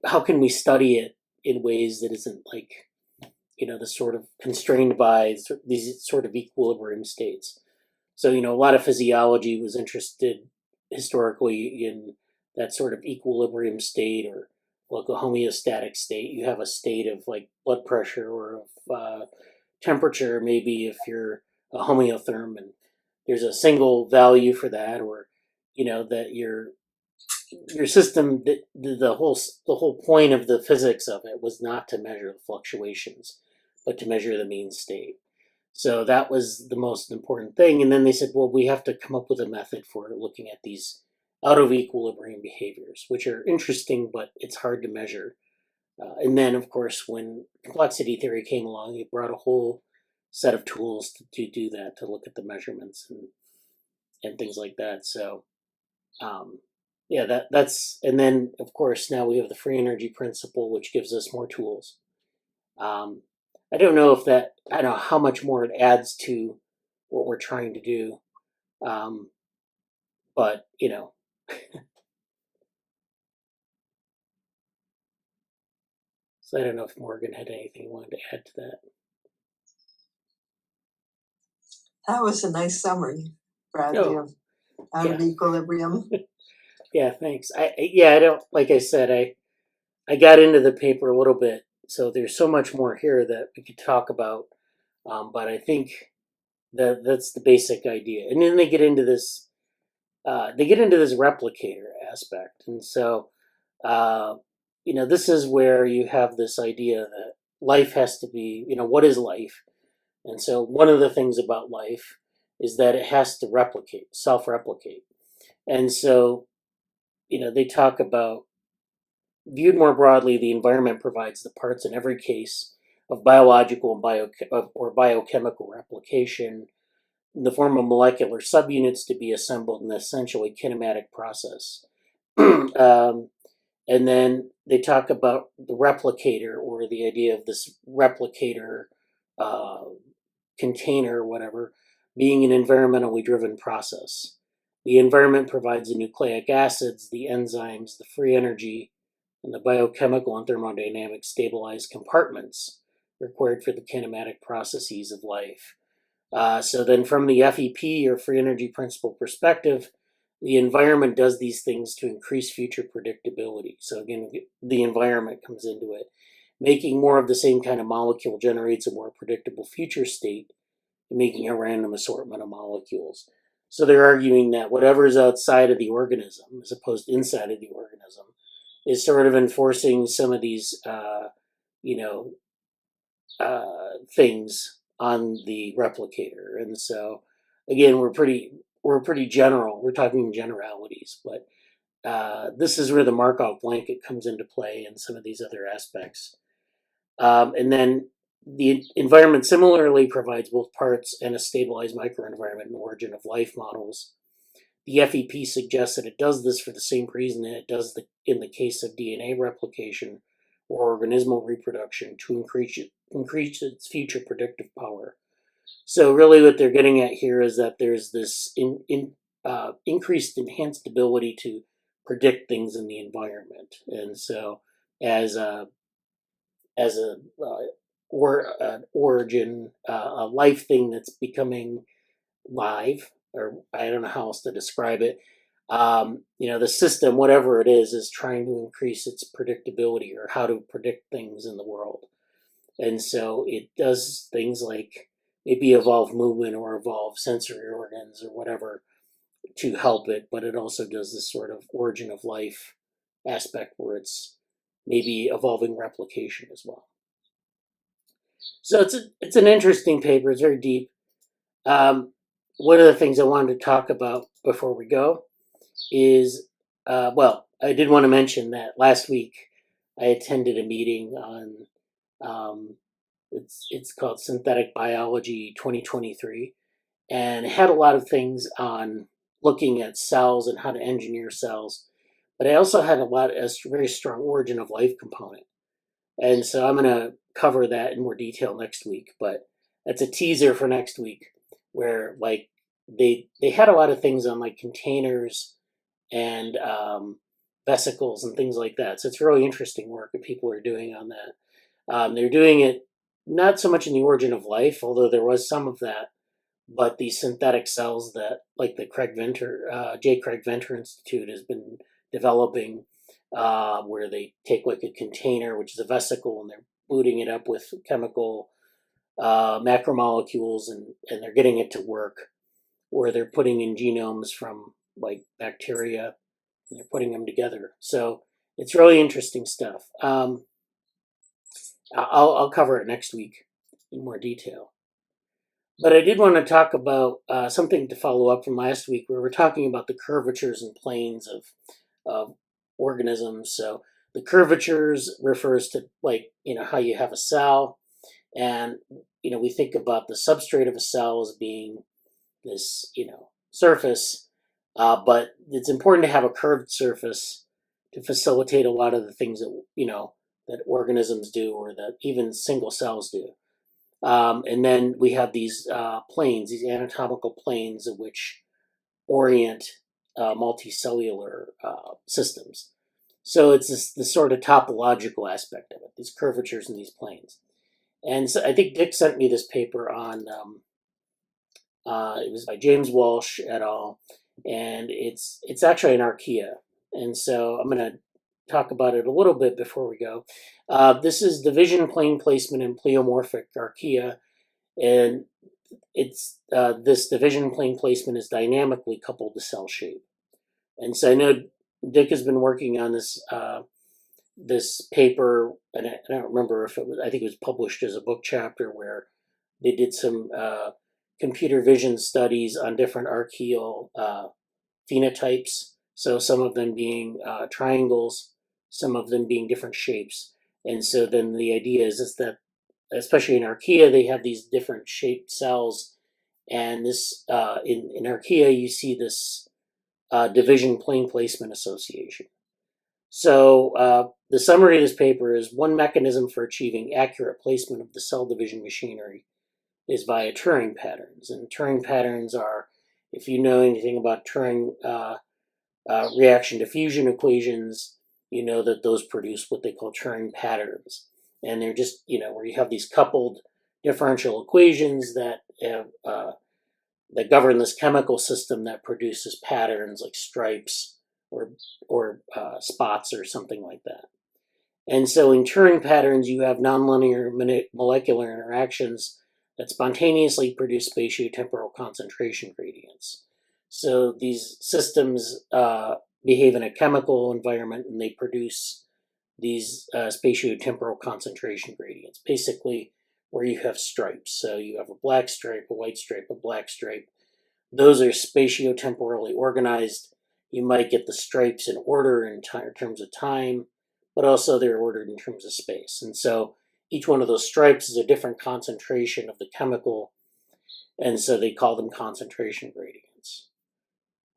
Speaker 1: how can we study it in ways that isn't like, the sort of constrained by these sort of equilibrium states. So, a lot of physiology was interested historically in that sort of equilibrium state or like a homeostatic state. You have a state of like blood pressure or of temperature, maybe if you're a homeotherm, and there's a single value for that, or, that your system, the whole point of the physics of it was not to measure the fluctuations, but to measure the mean state. So that was the most important thing. And then they said, well, we have to come up with a method for looking at these out of equilibrium behaviors, which are interesting, but it's hard to measure. And then, of course, when complexity theory came along, it brought a whole set of tools to do that, to look at the measurements and things like that. So, yeah, that's, and then, of course, now we have the free energy principle, which gives us more tools. I don't know I don't know how much more it adds to what we're trying to do. But, so I don't know if Morgan had anything he wanted to add to that.
Speaker 4: That was a nice summary, Bradley, of out of equilibrium.
Speaker 1: Yeah, thanks. I don't, like I said, I got into the paper a little bit, so there's so much more here that we could talk about. But I think that's the basic idea. And then they get into this replicator aspect. And so, this is where you have this idea that life has to be, what is life? And so one of the things about life is that it has to replicate, self-replicate. And so, they talk about, viewed more broadly, the environment provides the parts in every case of biological and or biochemical replication in the form of molecular subunits to be assembled in an essentially kinematic process. And then they talk about the replicator, or the idea of this replicator container, or whatever, being an environmentally driven process. The environment provides the nucleic acids, the enzymes, the free energy, and the biochemical and thermodynamic stabilized compartments required for the kinematic processes of life. So then from the FEP, or free energy principle perspective, the environment does these things to increase future predictability. So again, the environment comes into it. Making more of the same kind of molecule generates a more predictable future state, making a random assortment of molecules. So they're arguing that whatever is outside of the organism, as opposed to inside of the organism, is sort of enforcing some of these, things on the replicator. And so, again, we're pretty general. We're talking generalities, but this is where the Markov blanket comes into play, and some of these other aspects. And then the environment similarly provides both parts and a stabilized microenvironment and origin of life models. The FEP suggests that it does this for the same reason that it does in the case of DNA replication or organismal reproduction, to increase its future predictive power. So really what they're getting at here is that there's this increased enhanced ability to predict things in the environment. And so as an origin, a life thing that's becoming live, or I don't know how else to describe it. The system, whatever it is trying to increase its predictability or how to predict things in the world. And so it does things like maybe evolve movement or evolve sensory organs or whatever to help it, but it also does this sort of origin of life aspect where it's maybe evolving replication as well. So it's an interesting paper. It's very deep. One of the things I wanted to talk about before we go is, I did want to mention that last week I attended a meeting on, it's called Synthetic Biology 2023, and it had a lot of things on looking at cells and how to engineer cells, but I also had a very strong origin of life component. And so I'm going to cover that in more detail next week, but that's a teaser for next week where like they had a lot of things on like containers and vesicles and things like that. So it's really interesting work that people are doing on that. They're doing it not so much in the origin of life, although there was some of that, but these synthetic cells that like the J. Craig Venter Institute has been developing, where they take like a container, which is a vesicle, and they're booting it up with chemical macromolecules, and they're getting it to work, where they're putting in genomes from like bacteria, and they're putting them together. So it's really interesting stuff. I'll cover it next week in more detail. But I did want to talk about something to follow up from last week, where we're talking about the curvatures and planes of organisms. So the curvatures refers to like, how you have a cell, and, we think about the substrate of a cell as being this, surface, but it's important to have a curved surface to facilitate a lot of the things that, that organisms do, or that even single cells do. And then we have these planes, these anatomical planes, of which orient multicellular systems. So it's this sort of topological aspect of it, these curvatures in these planes. And so I think Dick sent me this paper on, it was by James Walsh et al., and it's actually an Archaea. And so I'm going to talk about it a little bit before we go. This is division plane placement in pleomorphic Archaea, and it's this division plane placement is dynamically coupled to cell shape. And so I know Dick has been working on this this paper, and I don't remember if it was, I think it was published as a book chapter, where they did some computer vision studies on different archaeal phenotypes. So some of them being triangles, some of them being different shapes. And so then the idea is that, especially in Archaea, they have these different shaped cells. And this in Archaea, you see this division plane placement association. So the summary of this paper is: one mechanism for achieving accurate placement of the cell division machinery is via Turing patterns. And Turing patterns are, if you know anything about Turing reaction diffusion equations, you know that those produce what they call Turing patterns. And they're just, where you have these coupled differential equations that that govern this chemical system that produces patterns like stripes or spots or something like that. And so in Turing patterns, you have nonlinear molecular interactions that spontaneously produce spatiotemporal concentration gradients. So these systems behave in a chemical environment, and they produce these spatiotemporal concentration gradients, basically where you have stripes. So you have a black stripe, a white stripe, a black stripe. Those are spatiotemporally organized. You might get the stripes in order in terms of time, but also they're ordered in terms of space. And so each one of those stripes is a different concentration of the chemical, and so they call them concentration gradients.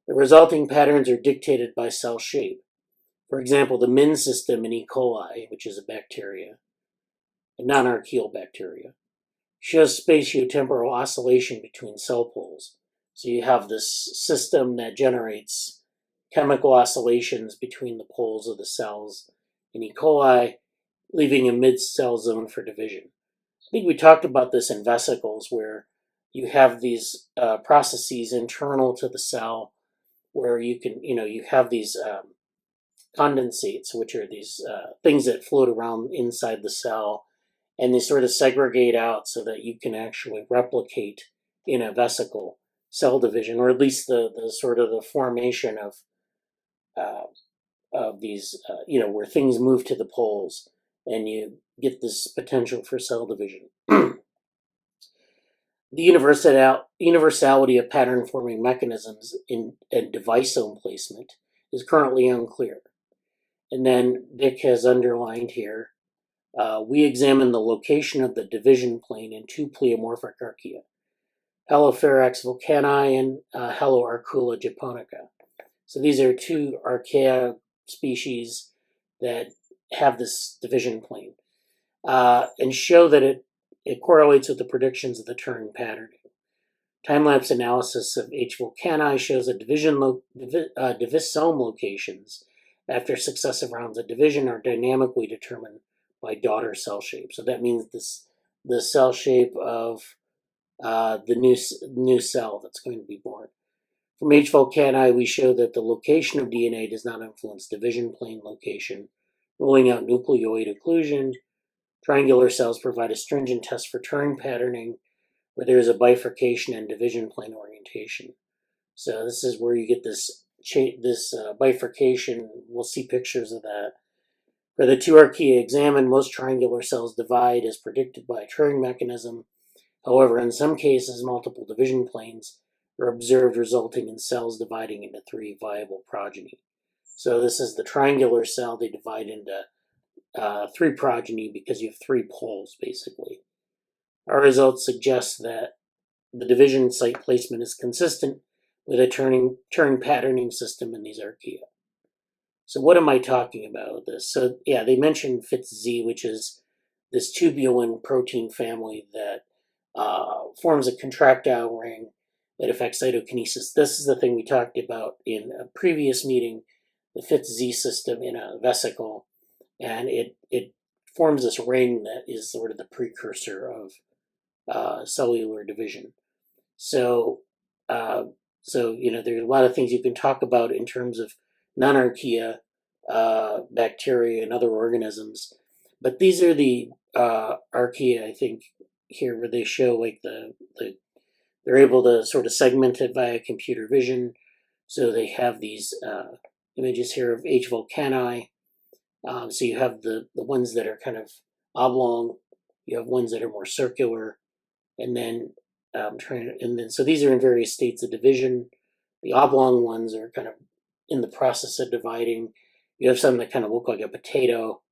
Speaker 1: The resulting patterns are dictated by cell shape. For example, the Min system in E. coli, which is a bacteria, a non-archaeal bacteria, shows spatiotemporal oscillation between cell poles. So you have this system that generates chemical oscillations between the poles of the cells in E. coli, leaving a mid-cell zone for division. I think we talked about this in vesicles, where you have these processes internal to the cell where you can, you have these condensates, which are these things that float around inside the cell, and they sort of segregate out so that you can actually replicate in a vesicle cell division, or at least the sort of the formation of these, where things move to the poles, and you get this potential for cell division. The universality of pattern-forming mechanisms in devisome placement is currently unclear. And then Dick has underlined here, we examine the location of the division plane in two pleomorphic archaea, Helophorax vulcani and Heloarcula japonica. So these are two archaea species that have this division plane, and show that it correlates with the predictions of the Turing patterning. Time-lapse analysis of H. vulcani shows that divisome locations after successive rounds of division are dynamically determined by daughter cell shape. So that means the cell shape of the new cell that's going to be born. From H. vulcani, we show that the location of DNA does not influence division plane location, ruling out nucleoid occlusion. Triangular cells provide a stringent test for Turing patterning, where there is a bifurcation and division plane orientation. So this is where you get this bifurcation. We'll see pictures of that. For the two archaea examined, most triangular cells divide as predicted by a Turing mechanism. However, in some cases, multiple division planes are observed, resulting in cells dividing into three viable progeny. So this is the triangular cell. They divide into three progeny because you have three poles, basically. Our results suggest that the division site placement is consistent with a Turing patterning system in these archaea. So what am I talking about with this? So yeah, they mentioned FITZ, which is this tubulin protein family that forms a contractile ring that affects cytokinesis. This is the thing we talked about in a previous meeting, the FITZ system in a vesicle, and it forms this ring that is sort of the precursor of cellular division. So there's a lot of things you can talk about in terms of non-archaea bacteria and other organisms, but these are the archaea, I think, here where they show like they're able to sort of segment it via computer vision. So they have these images here of H. vulcani. So you have the ones that are kind of oblong, you have ones that are more circular, and then so these are in various states of division. The oblong ones are kind of in the process of dividing. You have some that kind of look like a potato,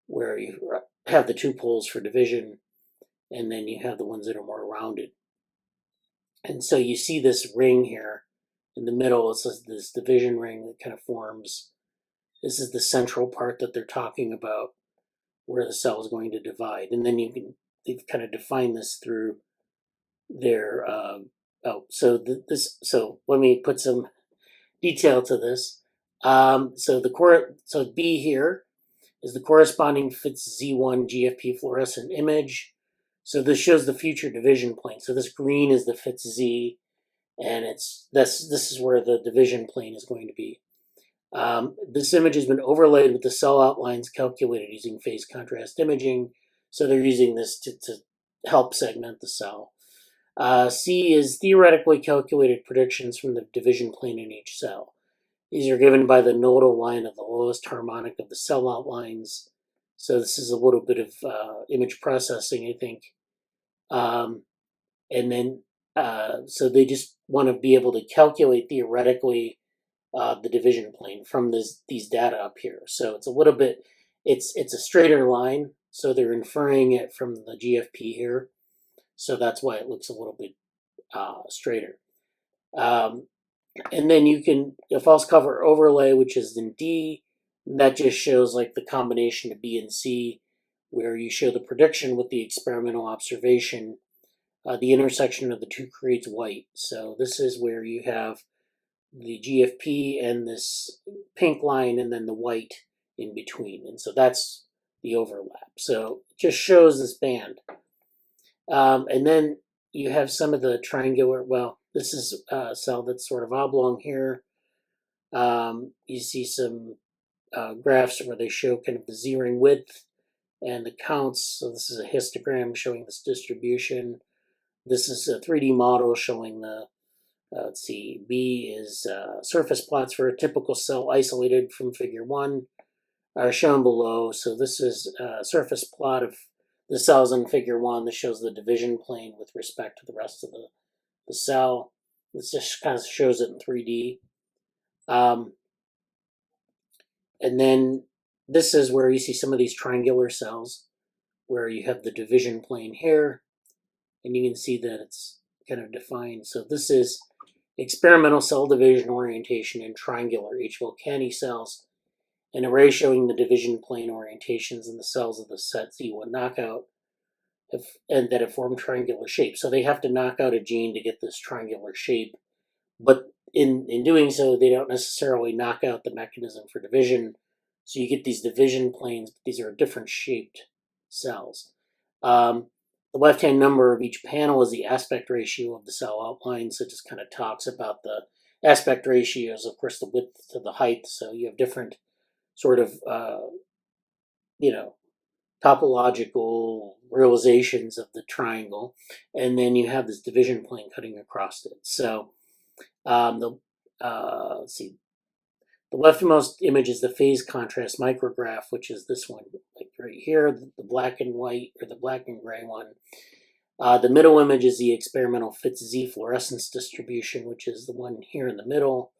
Speaker 1: where you have the two poles for division, and then you have the ones that are more rounded. And so you see this ring here in the middle. It's this division ring that kind of forms. This is the central part that they're talking about, where the cell is going to divide. And then they've kind of defined this through their so let me put some detail to this. So B here is the corresponding FITZ-Z1 GFP fluorescent image. So this shows the future division plane. So this green is the FITZ-Z, and this is where the division plane is going to be. This image has been overlaid with the cell outlines calculated using phase contrast imaging. So they're using this to help segment the cell. C is theoretically calculated predictions from the division plane in each cell. These are given by the nodal line of the lowest harmonic of the cell outlines. So this is a little bit of image processing, I think. And then, so they just want to be able to calculate theoretically the division plane from these data up here. So it's a little bit, it's a straighter line. So they're inferring it from the GFP here. So that's why it looks a little bit straighter. And then you can, a false cover overlay, which is in D, that just shows like the combination of B and C, where you show the prediction with the experimental observation. The intersection of the two creates white. So this is where you have the GFP and this pink line and then the white in between. And so that's the overlap. So it just shows this band. And then you have some of the triangular, well, this is a cell that's sort of oblong here. You see some graphs where they show kind of the Z-ring width and the counts. So this is a histogram showing this distribution. This is a 3D model showing the, let's see, B is surface plots for a typical cell isolated from figure 1 are shown below. So this is a surface plot of the cells in figure 1 that shows the division plane with respect to the rest of the cell. This just kind of shows it in 3D. And then this is where you see some of these triangular cells where you have the division plane here, and you can see that it's kind of defined. So this is experimental cell division orientation in triangular H. volcani cells, an array showing the division plane orientations in the cells of the set Z1 knockout and that have formed triangular shape. So they have to knock out a gene to get this triangular shape, but in doing so, they don't necessarily knock out the mechanism for division. So you get these division planes, but these are different shaped cells. The left-hand number of each panel is the aspect ratio of the cell outline. So it just kind of talks about the aspect ratios, of course, the width to the height. So you have different sort of, topological realizations of the triangle. And then you have this division plane cutting across it. So let's see. The leftmost image is the phase contrast micrograph, which is this one, like right here, the black and white or the black and gray one. The middle image is the experimental Fitz-Z fluorescence distribution, which is the one here in the middle,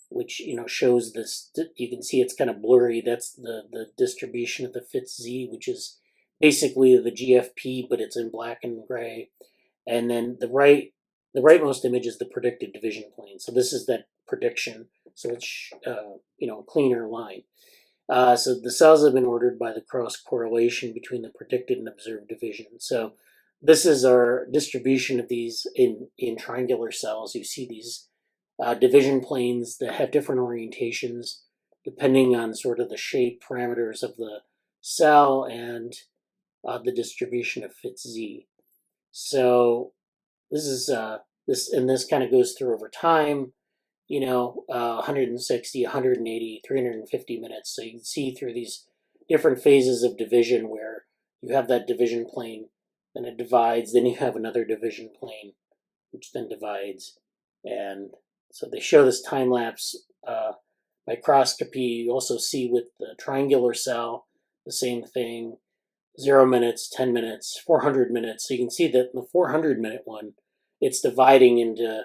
Speaker 1: which shows this. You can see it's kind of blurry. That's the distribution of the Fitz-Z, which is basically the GFP, but it's in black and gray. And then the rightmost image is the predicted division plane. So this is that prediction. So it's a cleaner line. So the cells have been ordered by the cross correlation between the predicted and observed division. So this is our distribution of these in triangular cells. You see these division planes that have different orientations depending on sort of the shape parameters of the cell and the distribution of Fitz-Z. So this is this kind of goes through over time. 160, 180, 350 minutes. So you can see through these different phases of division where you have that division plane, then it divides, then you have another division plane, which then divides. And so they show this time lapse microscopy. You also see with the triangular cell, the same thing, 0 minutes, 10 minutes, 400 minutes. So you can see that in the 400-minute one, it's dividing into,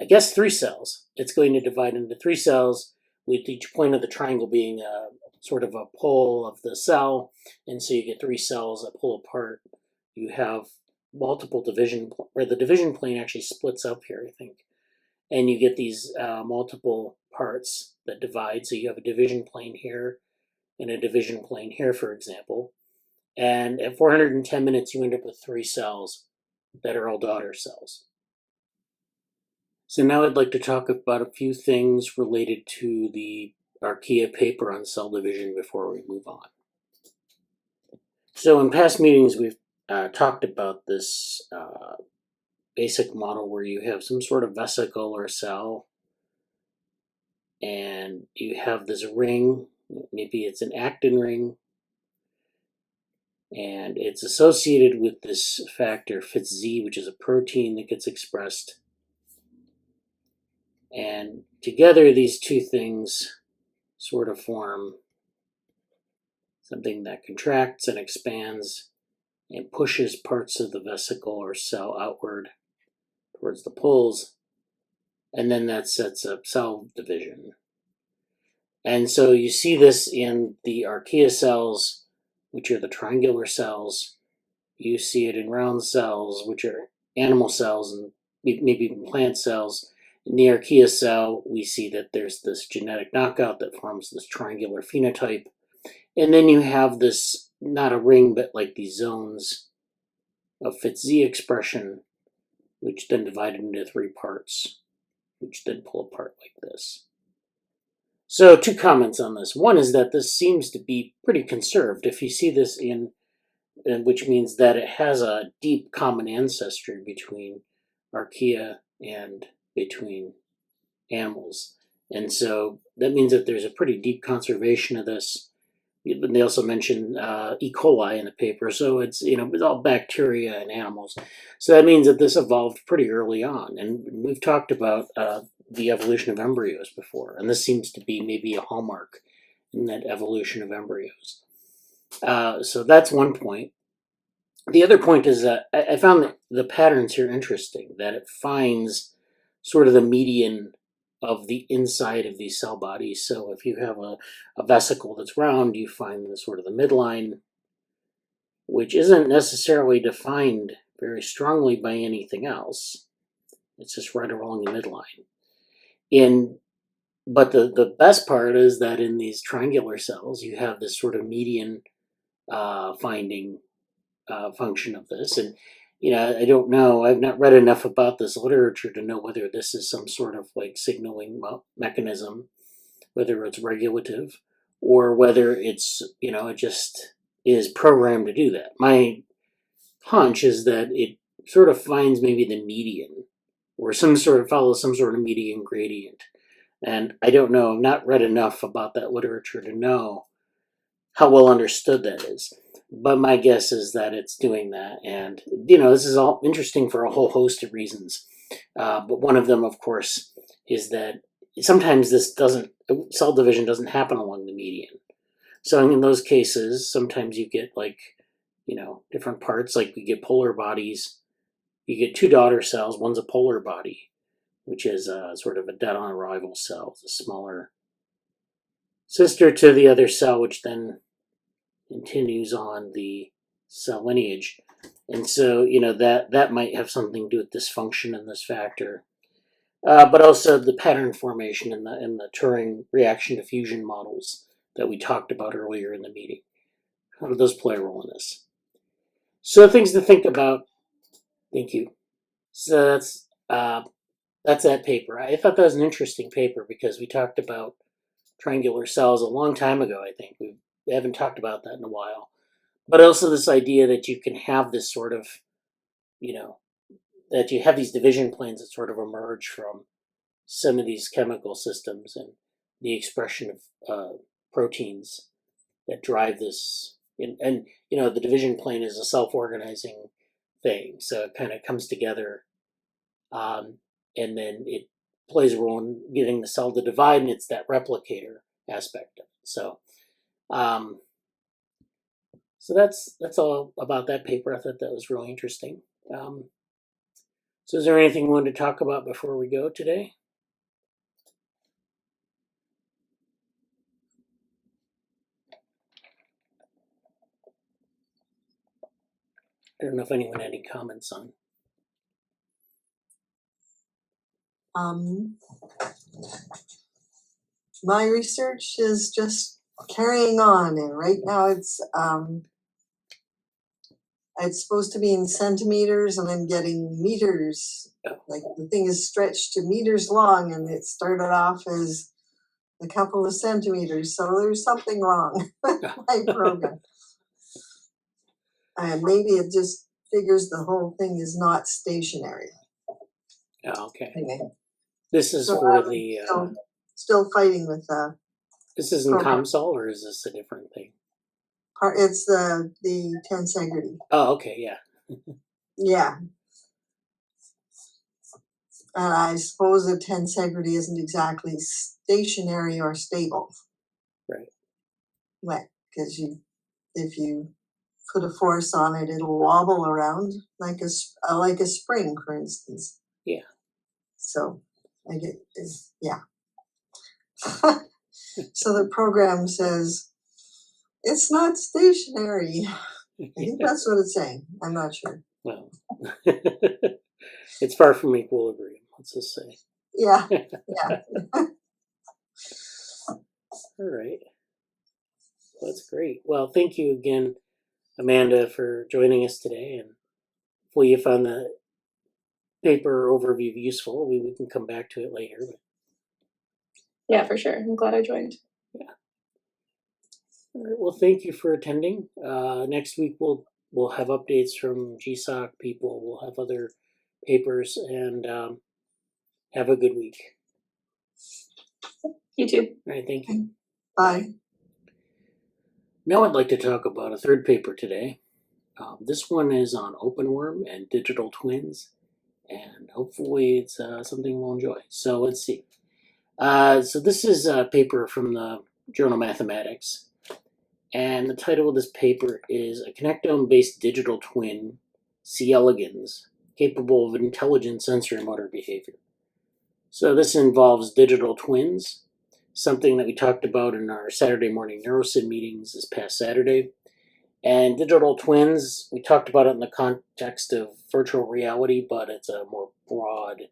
Speaker 1: I guess, 3 cells. It's going to divide into 3 cells, with each point of the triangle being a sort of a pole of the cell. And so you get 3 cells that pull apart. You have multiple division, where the division plane actually splits up here, I think. And you get these multiple parts that divide. So you have a division plane here and a division plane here, for example. And at 410 minutes, you end up with 3 cells that are all daughter cells. So now I'd like to talk about a few things related to the Alicea paper on cell division before we move on. So in past meetings, we've talked about this basic model where you have some sort of vesicle or cell, and you have this ring, maybe it's an actin ring, and it's associated with this factor Fitz-Z, which is a protein that gets expressed. And together, these two things sort of form something that contracts and expands and pushes parts of the vesicle or cell outward towards the poles, and then that sets up cell division. And so you see this in the Alicea cells, which are the triangular cells. You see it in round cells, which are animal cells, and maybe even plant cells. In the Alicea cell, we see that there's this genetic knockout that forms this triangular phenotype. And then you have this, not a ring, but like these zones of Fitz-Z expression, which then divided into 3 parts, which then pull apart like this. So 2 comments on this. One is that this seems to be pretty conserved. If you see this in and which means that it has a deep common ancestry between archaea and between animals. And so that means that there's a pretty deep conservation of this. They also mentioned E. coli in the paper, so it's it's all bacteria and animals. So that means that this evolved pretty early on, and we've talked about the evolution of embryos before, and this seems to be maybe a hallmark in that evolution of embryos. So that's one point. The other point is that I found that the patterns here interesting, that it finds sort of the median of the inside of these cell bodies. So if you have a vesicle that's round, you find the sort of the midline, which isn't necessarily defined very strongly by anything else. It's just right along the midline. But the best part is that in these triangular cells, you have this sort of median finding function of this. And I don't know, I've not read enough about this literature to know whether this is some sort of like signaling mechanism, whether it's regulative or whether it's, it just is programmed to do that. My hunch is that it sort of finds maybe the median or follows some sort of median gradient. And I don't know, I've not read enough about that literature to know how well understood that is. But my guess is that it's doing that. And, this is all interesting for a whole host of reasons. But one of them, of course, is that sometimes cell division doesn't happen along the median. So in those cases, sometimes you get different parts, like we get polar bodies. You get two daughter cells, one's a polar body, which is sort of a dead-on arrival cell. It's a smaller sister to the other cell, which then continues on the cell lineage. And so, that might have something to do with dysfunction in this factor. But also the pattern formation in the Turing reaction diffusion models that we talked about earlier in the meeting. How do those play a role in this? So things to think about. Thank you. So that's that paper. I thought that was an interesting paper because we talked about triangular cells a long time ago, I think. We haven't talked about that in a while. But also this idea that you can have this sort of, that you have these division planes that sort of emerge from some of these chemical systems and the expression of proteins that drive this. And the division plane is a self-organizing thing. So it kind of comes together and then it plays a role in getting the cell to divide, and it's that replicator aspect of it. So so that's all about that paper. I thought that was really interesting. So is there anything we wanted to talk about before we go today? I don't know if anyone had any comments on.
Speaker 4: My research is just carrying on, and right now it's supposed to be in centimeters, and I'm getting meters. Like the thing is stretched to meters long, and it started off as a couple of centimeters. So there's something wrong with my program. And maybe it just figures the whole thing is not stationary.
Speaker 1: Oh, okay.
Speaker 4: Anyway,
Speaker 1: This is
Speaker 4: so
Speaker 1: for the.
Speaker 4: Still fighting with
Speaker 1: This is in ComSol, or is this a different thing?
Speaker 4: It's the tensegrity.
Speaker 1: Oh, okay, yeah.
Speaker 4: Yeah. And I suppose the tensegrity isn't exactly stationary or stable.
Speaker 1: Right.
Speaker 4: Right, because if you put a force on it, it'll wobble around like a spring, for instance.
Speaker 1: Yeah.
Speaker 4: So I get yeah. So the program says it's not stationary. I think that's what it's saying. I'm not sure.
Speaker 1: Well, it's far from equilibrium, let's just say.
Speaker 4: Yeah. Yeah.
Speaker 1: All right. Well, that's great. Well, thank you again, Amanda, for joining us today. And hopefully you found the paper overview useful. We can come back to it later. But...
Speaker 2: Yeah, for sure. I'm glad I joined.
Speaker 1: Yeah. All right. Well, thank you for attending. Next week we'll we'll have updates from GSOC people. We'll have other papers, and have a good week.
Speaker 2: You too.
Speaker 1: All right, thank you.
Speaker 4: Bye.
Speaker 1: Now I'd like to talk about a third paper today. This one is on OpenWorm and digital twins, and hopefully it's something we'll enjoy. So let's see. So this is a paper from the journal Mathematics, and the title of this paper is A Connectome-Based Digital Twin, C. elegans, capable of intelligent sensory motor behavior. So this involves digital twins, something that we talked about in our Saturday morning NeuroSyn meetings this past Saturday. And digital twins, we talked about it in the context of virtual reality, but it's a more broad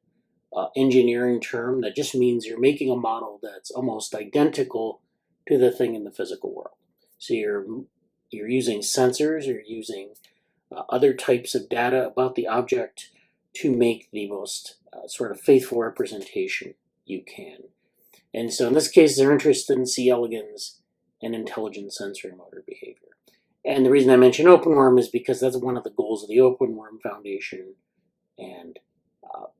Speaker 1: engineering term that just means you're making a model that's almost identical to the thing in the physical world. So you're using sensors, you're using other types of data about the object to make the most sort of faithful representation you can. And so in this case, they're interested in C. elegans and intelligent sensory motor behavior. And the reason I mention OpenWorm is because that's one of the goals of the OpenWorm Foundation. And,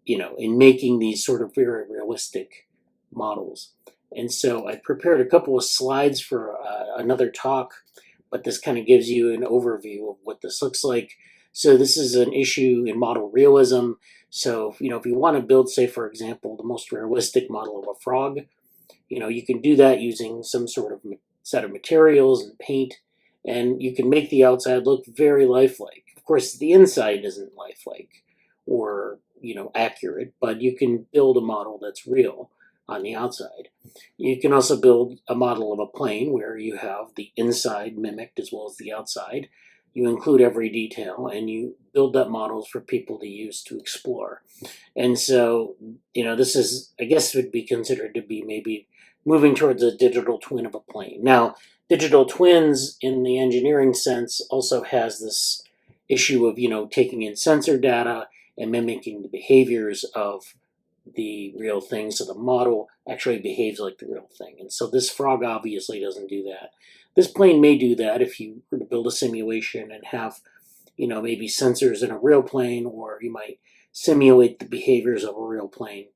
Speaker 1: in making these sort of very realistic models. And so I prepared a couple of slides for another talk, but this kind of gives you an overview of what this looks like. So this is an issue in model realism. So, if you want to build, say, for example, the most realistic model of a frog, you can do that using some sort of set of materials and paint, and you can make the outside look very lifelike. Of course, the inside isn't lifelike or, accurate, but you can build a model that's real on the outside. You can also build a model of a plane where you have the inside mimicked as well as the outside. You include every detail, and you build up models for people to use to explore. And so, this is, I guess, would be considered to be maybe moving towards a digital twin of a plane. Now, digital twins in the engineering sense also has this issue of, taking in sensor data and mimicking the behaviors of the real thing. So the model actually behaves like the real thing. And so this frog obviously doesn't do that. This plane may do that if you were to build a simulation and have, maybe sensors in a real plane, or you might simulate the behaviors of a real plane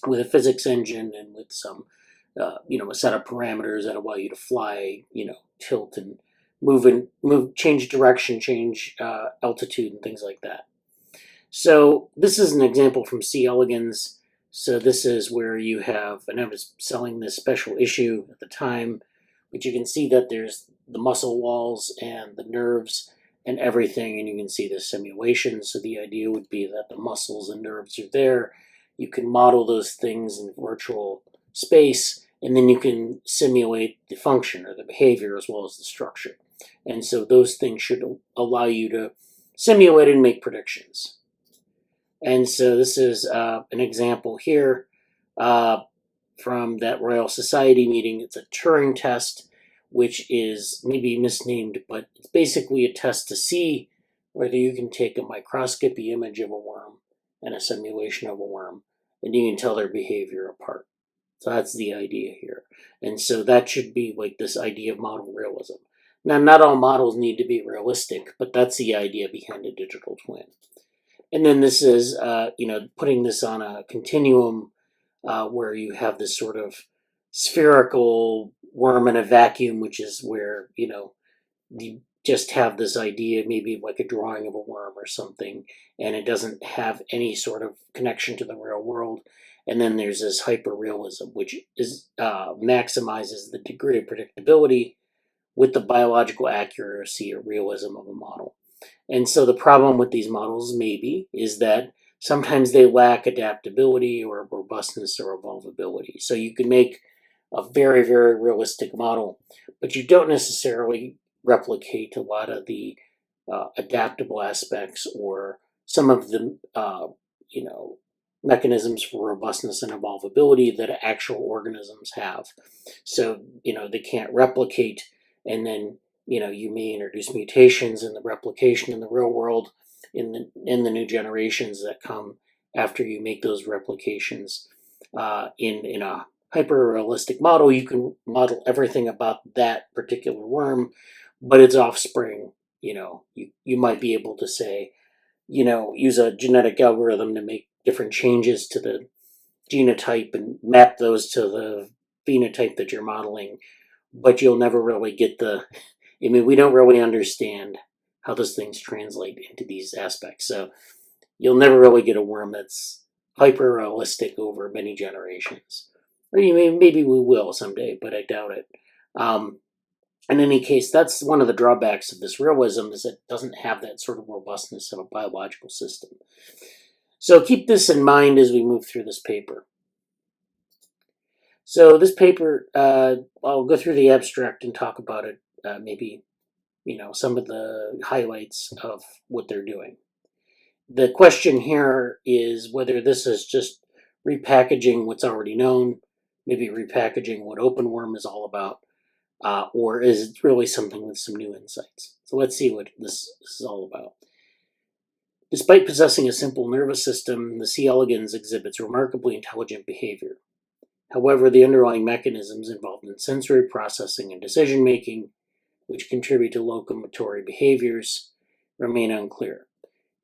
Speaker 1: with a physics engine and with some, a set of parameters that allow you to fly, tilt and move, change direction, change altitude and things like that. So this is an example from C. elegans. So this is where you have, and I was selling this special issue at the time, but you can see that there's the muscle walls and the nerves and everything, and you can see the simulation. So the idea would be that the muscles and nerves are there. You can model those things in virtual space, and then you can simulate the function or the behavior as well as the structure. And so those things should allow you to simulate and make predictions. And so this is an example here from that Royal Society meeting. It's a Turing test, which is maybe misnamed, but it's basically a test to see whether you can take a microscopy image of a worm and a simulation of a worm, and you can tell their behavior apart. So that's the idea here. And so that should be like this idea of model realism. Now, not all models need to be realistic, but that's the idea behind a digital twin. And then this is, putting this on a continuum where you have this sort of spherical worm in a vacuum, which is where, you just have this idea, maybe like a drawing of a worm or something, and it doesn't have any sort of connection to the real world. And then there's this hyperrealism, which is maximizes the degree of predictability with the biological accuracy or realism of a model. And so the problem with these models maybe is that sometimes they lack adaptability or robustness or evolvability. So you can make a very, very realistic model, but you don't necessarily replicate a lot of the adaptable aspects or some of the, mechanisms for robustness and evolvability that actual organisms have. So, they can't replicate, and then you may introduce mutations in the replication in the real world in the new generations that come after you make those replications. In a hyper-realistic model, you can model everything about that particular worm, but its offspring, you you might be able to say, use a genetic algorithm to make different changes to the genotype and map those to the phenotype that you're modeling, but you'll never really get we don't really understand how those things translate into these aspects. So you'll never really get a worm that's hyper-realistic over many generations. Or maybe we will someday, but I doubt it. In any case, that's one of the drawbacks of this realism, is it doesn't have that sort of robustness of a biological system. So keep this in mind as we move through this paper. So this paper, I'll go through the abstract and talk about it, maybe, some of the highlights of what they're doing. The question here is whether this is just repackaging what's already known, maybe repackaging what OpenWorm is all about, or is it really something with some new insights? So let's see what this is all about. Despite possessing a simple nervous system, the C. elegans exhibits remarkably intelligent behavior. However, the underlying mechanisms involved in sensory processing and decision-making, which contribute to locomotory behaviors, remain unclear.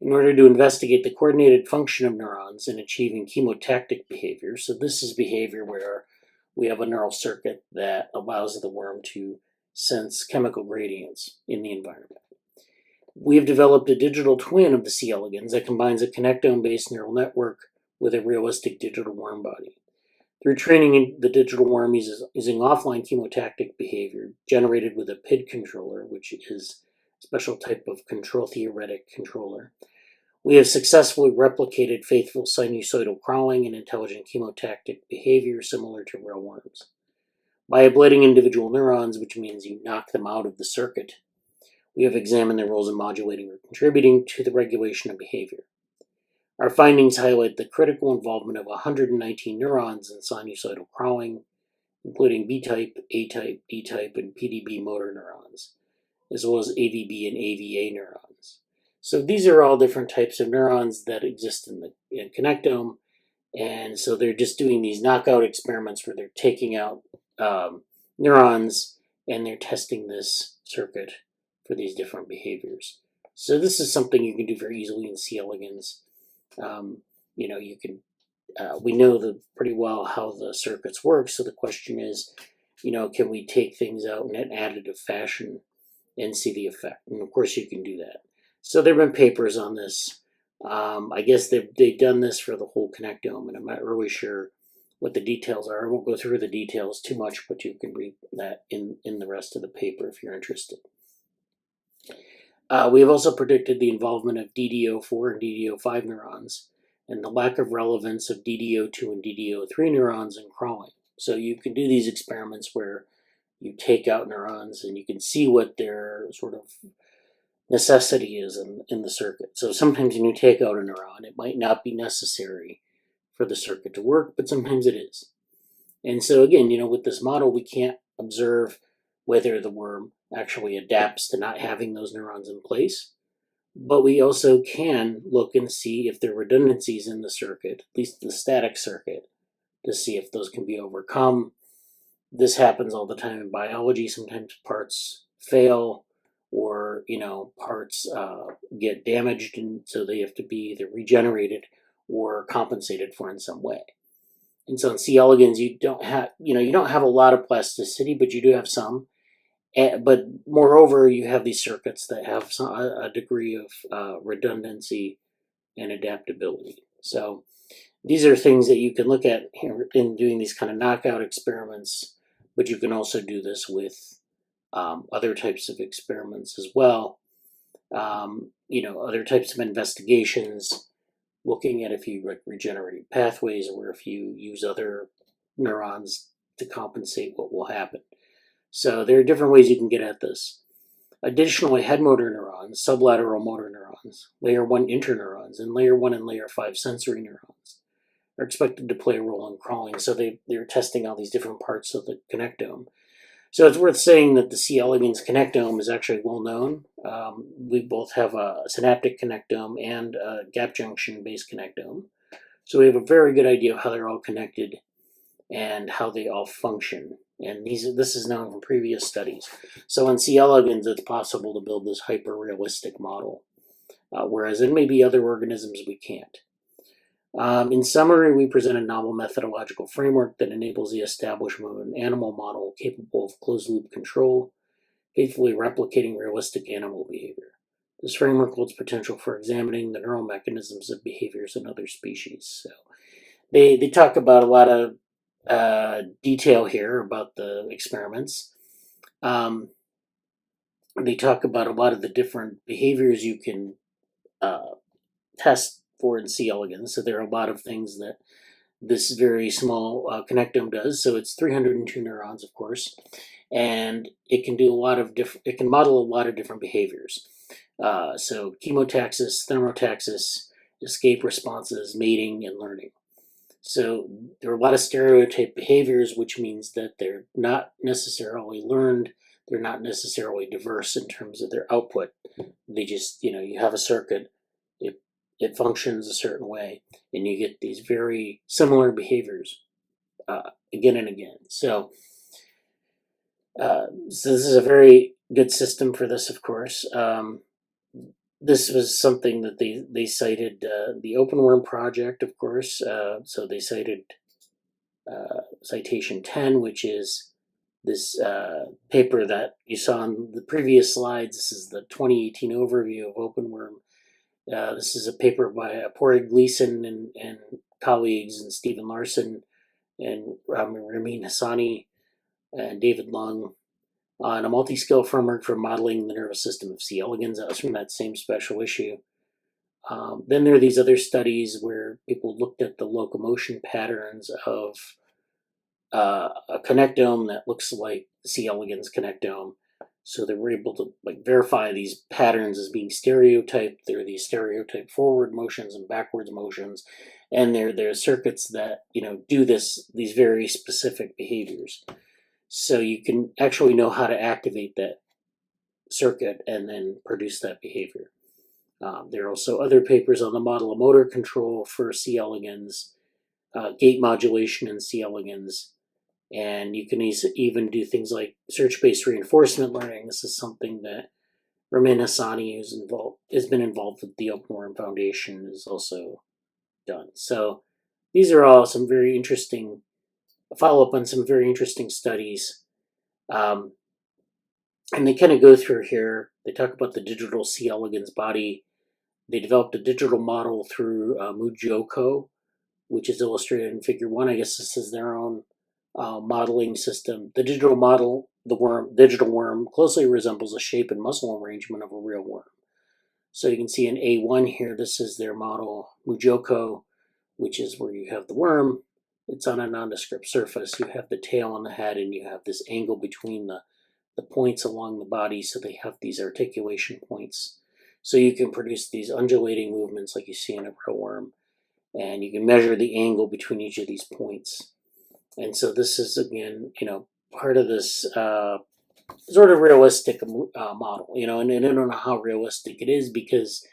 Speaker 1: In order to investigate the coordinated function of neurons in achieving chemoattractive behavior, so this is behavior where we have a neural circuit that allows the worm to sense chemical gradients in the environment. We have developed a digital twin of the C. elegans that combines a connectome-based neural network with a realistic digital worm body. Through training, the digital worm using offline chemoattractive behavior generated with a PID controller, which is a special type of control theoretic controller, we have successfully replicated faithful sinusoidal crawling and intelligent chemoattractive behavior similar to real worms. By ablating individual neurons, which means you knock them out of the circuit, we have examined their roles in modulating or contributing to the regulation of behavior. Our findings highlight the critical involvement of 119 neurons in sinusoidal crawling, including B-type, A-type, D-type, and PDB motor neurons, as well as AVB and AVA neurons. So these are all different types of neurons that exist in the connectome, and so they're just doing these knockout experiments where they're taking out neurons and they're testing this circuit for these different behaviors. So this is something you can do very easily in C. elegans. We know pretty well how the circuits work, so the question is, can we take things out in an additive fashion and see the effect? And of course you can do that. So there have been papers on this. I guess they've done this for the whole connectome, and I'm not really sure what the details are. I won't go through the details too much, but you can read that in the rest of the paper if you're interested. We have also predicted the involvement of DDO4 and DDO5 neurons and the lack of relevance of DDO2 and DDO3 neurons in crawling. So you can do these experiments where you take out neurons and you can see what their sort of necessity is in the circuit. So sometimes when you take out a neuron, it might not be necessary for the circuit to work, but sometimes it is. And so again, with this model, we can't observe whether the worm actually adapts to not having those neurons in place. But we also can look and see if there are redundancies in the circuit, at least the static circuit, to see if those can be overcome. This happens all the time in biology. Sometimes parts fail or, parts get damaged, and so they have to be either regenerated or compensated for in some way. And so in C. elegans, you don't have a lot of plasticity, but you do have some. But moreover, you have these circuits that have a degree of redundancy and adaptability. So these are things that you can look at in doing these kind of knockout experiments, but you can also do this with other types of experiments as well. Other types of investigations, looking at if you regenerate pathways or if you use other neurons to compensate what will happen. So there are different ways you can get at this. Additionally, head motor neurons, sublateral motor neurons, layer 1 interneurons, and layer 1 and layer 5 sensory neurons are expected to play a role in crawling. So they're testing all these different parts of the connectome. So it's worth saying that the C. elegans connectome is actually well known. We both have a synaptic connectome and a gap junction based connectome. So we have a very good idea of how they're all connected and how they all function And this is known from previous studies. So in C. elegans, it's possible to build this hyper-realistic model, whereas in maybe other organisms we can't. In summary, we present a novel methodological framework that enables the establishment of an animal model capable of closed-loop control, faithfully replicating realistic animal behavior. This framework holds potential for examining the neural mechanisms of behaviors in other species. So they talk about a lot of detail here about the experiments. They talk about a lot of the different behaviors you can test for in C. elegans. So there are a lot of things that this very small connectome does. So it's 302 neurons, of course, and it can do a lot of different. It can model a lot of different behaviors. So chemotaxis, thermotaxis, escape responses, mating, and learning. So there are a lot of stereotype behaviors, which means that they're not necessarily learned. They're not necessarily diverse in terms of their output. They just, you have a circuit, it functions a certain way, and you get these very similar behaviors again and again. So this is a very good system for this, of course. This was something that they cited, the OpenWorm project, of course. So they cited citation 10, which is this paper that you saw on the previous slides. This is the 2018 overview of OpenWorm. This is a paper by Pori Gleason and colleagues, and Stephen Larson and Ramin Hassani and David Lung, on a multi-scale framework for modeling the nervous system of C. elegans. That was from that same special issue. Then there are these other studies where people looked at the locomotion patterns of a connectome that looks like C. elegans connectome. So they were able to verify these patterns as being stereotyped. There are these stereotyped forward motions and backwards motions, and there are circuits that do these very specific behaviors. So you can actually know how to activate that circuit and then produce that behavior. There are also other papers on the model of motor control for C. elegans, gait modulation in C. elegans, and you can even do things like search-based reinforcement learning. This is something that Ramin Hassani, has been involved with the OpenWorm Foundation, has also done. So these are all some very interesting follow-up on some very interesting studies. And they kind of go through here. They talk about the digital C. elegans body. They developed a digital model through Mujoko, which is illustrated in Figure 1. I guess this is their own modeling system. The digital model, digital worm, closely resembles the shape and muscle arrangement of a real worm. So you can see in A1 here, this is their model, Mujoko, which is where you have the worm. It's on a nondescript surface. You have the tail on the head, and you have this angle between the points along the body, so they have these articulation points. So you can produce these undulating movements like you see in a real worm, and you can measure the angle between each of these points. And so this is, again, part of this sort of realistic model, and I don't know how realistic it is, because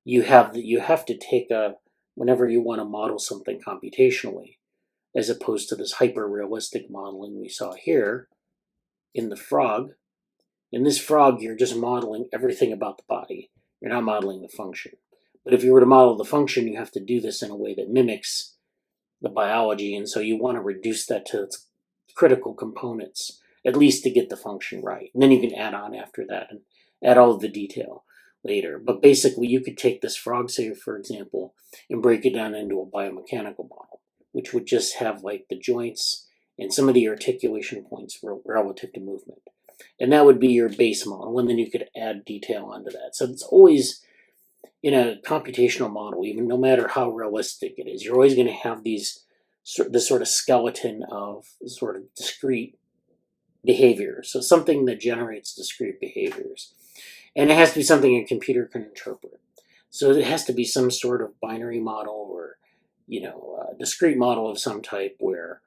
Speaker 1: you have to take whenever you want to model something computationally, as opposed to this hyper-realistic modeling we saw here in the frog. In this frog, you're just modeling everything about the body. You're not modeling the function. But if you were to model the function, you have to do this in a way that mimics the biology, and so you want to reduce that to its critical components, at least to get the function right. And then you can add on after that and add all of the detail later. But basically, you could take this frog, say, for example, and break it down into a biomechanical model, which would just have the joints and some of the articulation points relative to movement. And that would be your base model, and then you could add detail onto that. So it's always, in a computational model, even no matter how realistic it is, you're always going to have this sort of skeleton of sort of discrete behavior. So something that generates discrete behaviors. And it has to be something a computer can interpret. So it has to be some sort of binary model, or a discrete model of some type where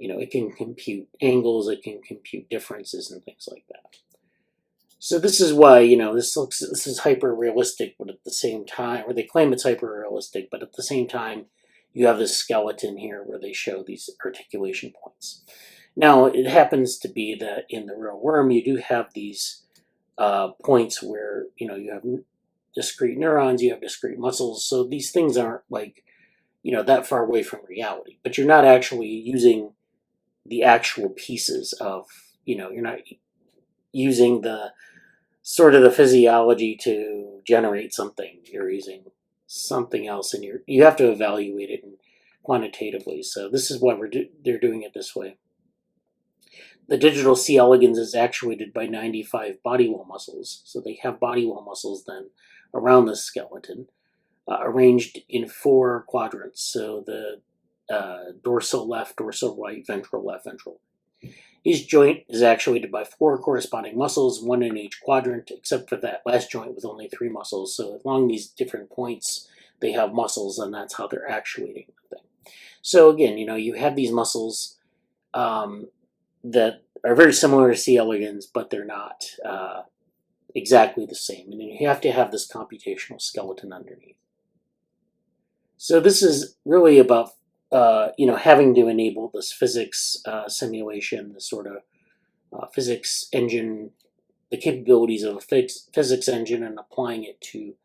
Speaker 1: it can compute angles, it can compute differences and things like that. So this is why, this is hyper-realistic, but at the same time, or they claim it's hyper-realistic, but at the same time, you have this skeleton here where they show these articulation points. Now, it happens to be that in the real worm, you do have these points where, you have discrete neurons, you have discrete muscles, so these things aren't like, that far away from reality. But you're not actually using the actual pieces of, you're not using the sort of the physiology to generate something. You're using something else, and you have to evaluate it quantitatively. So this is why they're doing it this way. The digital C. elegans is actuated by 95 body wall muscles. So they have body wall muscles then around the skeleton, arranged in 4 quadrants. So the dorsal left, dorsal right, ventral left, ventral. Each joint is actuated by 4 corresponding muscles, 1 in each quadrant, except for that last joint with only 3 muscles. So along these different points, they have muscles, and that's how they're actuating the thing. So again, you have these muscles that are very similar to C. elegans, but they're not exactly the same. And you have to have this computational skeleton underneath. So this is really about having to enable this physics simulation, this sort of physics engine, the capabilities of a physics engine, and applying it to,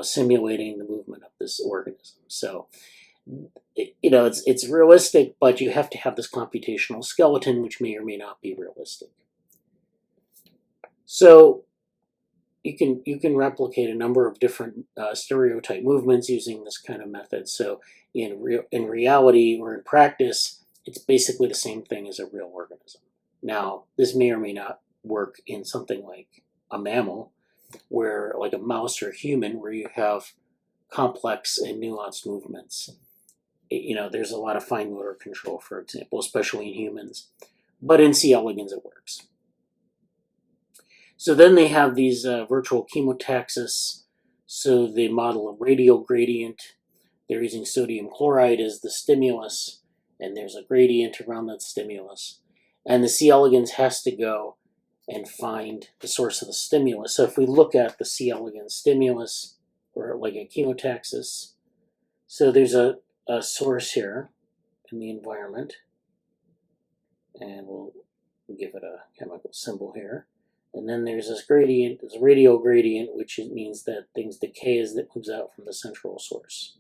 Speaker 1: simulating the movement of this organism. So, it's realistic, but you have to have this computational skeleton, which may or may not be realistic. So, you can replicate a number of different stereotype movements using this kind of method. So in reality or in practice, it's basically the same thing as a real organism. Now, this may or may not work in something like a mammal, where like a mouse or a human, where you have complex and nuanced movements. There's a lot of fine motor control, for example, especially in humans. But in C. elegans, it works. So then they have these virtual chemotaxis. So they model a radial gradient. They're using sodium chloride as the stimulus, and there's a gradient around that stimulus. And the C. elegans has to go and find the source of the stimulus. So if we look at the C. elegans stimulus, or like a chemotaxis, so there's a source here in the environment, and we'll give it a chemical symbol here. And then there's this gradient, this radial gradient, which means that things decay as it moves out from the central source.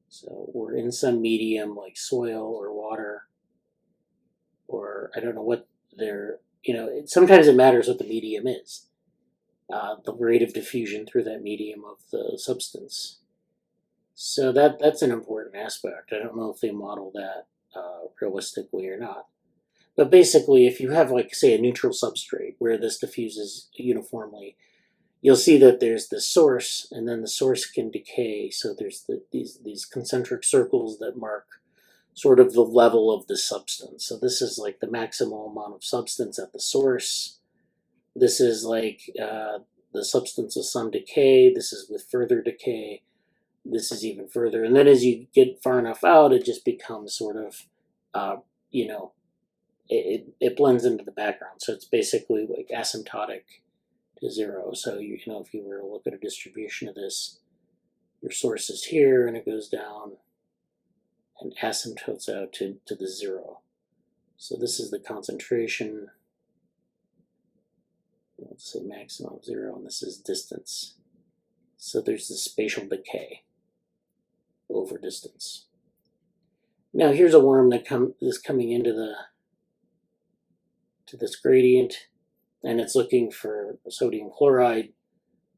Speaker 1: So we're in some medium like soil or water, or I don't know what sometimes it matters what the medium is. The rate of diffusion through that medium of the substance. So that's an important aspect. I don't know if they model that realistically or not. But basically, if you have, like, say, a neutral substrate where this diffuses uniformly, you'll see that there's the source, and then the source can decay. So there's these concentric circles that mark sort of the level of the substance. So this is like the maximal amount of substance at the source. This is like the substance with some decay. This is with further decay. This is even further. And then as you get far enough out, it just becomes sort of, it blends into the background. So it's basically like asymptotic to 0. So, if you were to look at a distribution of this, your source is here and it goes down and asymptotes out to the 0. So this is the concentration. Let's say maximum 0, and this is distance. So there's the spatial decay over distance. Now here's a worm that is coming into this gradient, and it's looking for sodium chloride.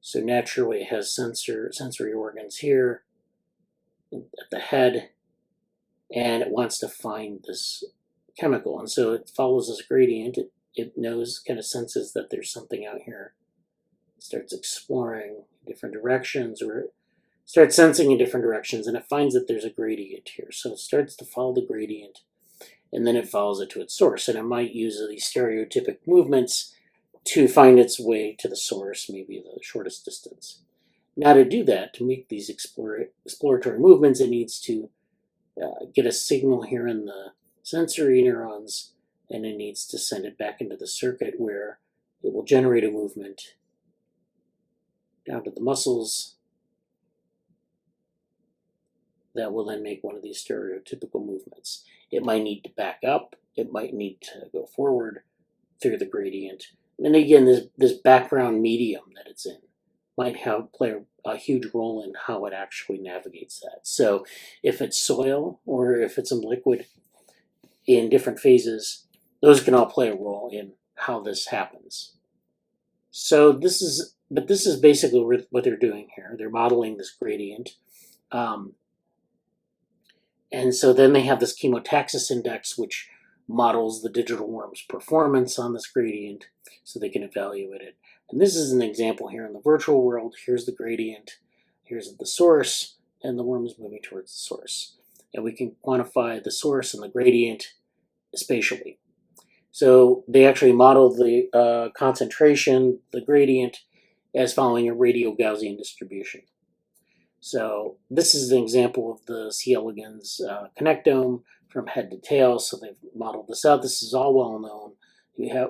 Speaker 1: So naturally it has sensory organs here at the head, and it wants to find this chemical. And so it follows this gradient. It knows, kind of senses that there's something out here. It starts exploring different directions, or it starts sensing in different directions, and it finds that there's a gradient here. So it starts to follow the gradient, and then it follows it to its source. And it might use these stereotypic movements to find its way to the source, maybe the shortest distance. Now to do that, to make these exploratory movements, it needs to get a signal here in the sensory neurons, and it needs to send it back into the circuit where it will generate a movement down to the muscles, that will then make one of these stereotypical movements. It might need to back up, it might need to go forward through the gradient. And again, this background medium that it's in might play a huge role in how it actually navigates that. So if it's soil or if it's a liquid in different phases, those can all play a role in how this happens. So this is basically what they're doing here. They're modeling this gradient. And so then they have this chemotaxis index, which models the digital worm's performance on this gradient so they can evaluate it. And this is an example here in the virtual world. Here's the gradient, here's the source, and the worm is moving towards the source. And we can quantify the source and the gradient spatially. So they actually model the concentration, the gradient, as following a radial Gaussian distribution. So this is an example of the C. elegans connectome from head to tail. So they've modeled this out. This is all well known.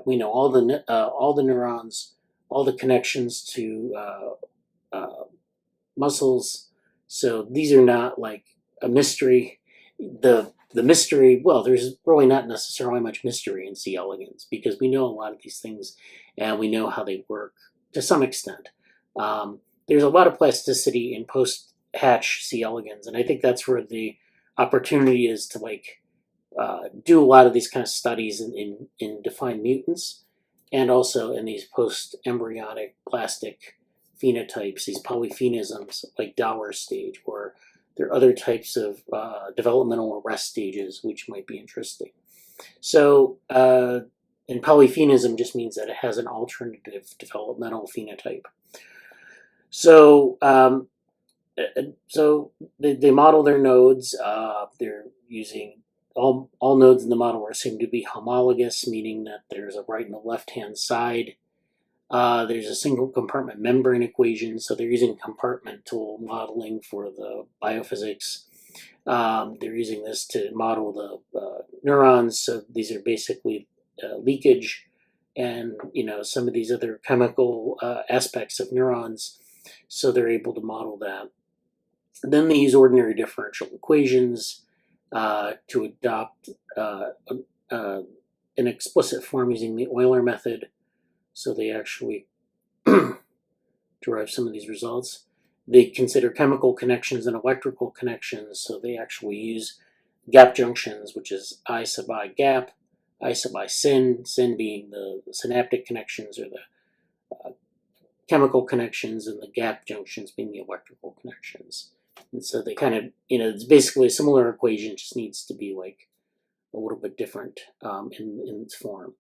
Speaker 1: We know all the neurons, all the connections to muscles. So these are not like a mystery. The mystery, well, there's really not necessarily much mystery in C. elegans because we know a lot of these things and we know how they work to some extent. There's a lot of plasticity in post-hatch C. elegans, and I think that's where the opportunity is to do a lot of these kind of studies in defined mutants, and also in these post-embryonic plastic phenotypes, these polyphenisms like Dower's stage, or there are other types of developmental arrest stages which might be interesting. So, and polyphenism just means that it has an alternative developmental phenotype. So, they model their nodes. They're using all nodes in the model are assumed to be homologous, meaning that there's a right and a left-hand side. There's a single compartment membrane equation, so they're using compartmental modeling for the biophysics. They're using this to model the neurons, so these are basically leakage and some of these other chemical aspects of neurons, so they're able to model that. Then they use ordinary differential equations to adopt an explicit form using the Euler method. So they actually derive some of these results. They consider chemical connections and electrical connections. So they actually use gap junctions, which is I sub I gap, I sub I syn being the synaptic connections or the chemical connections, and the gap junctions being the electrical connections. And so they kind of, it's basically a similar equation, just needs to be like a little bit different in its form.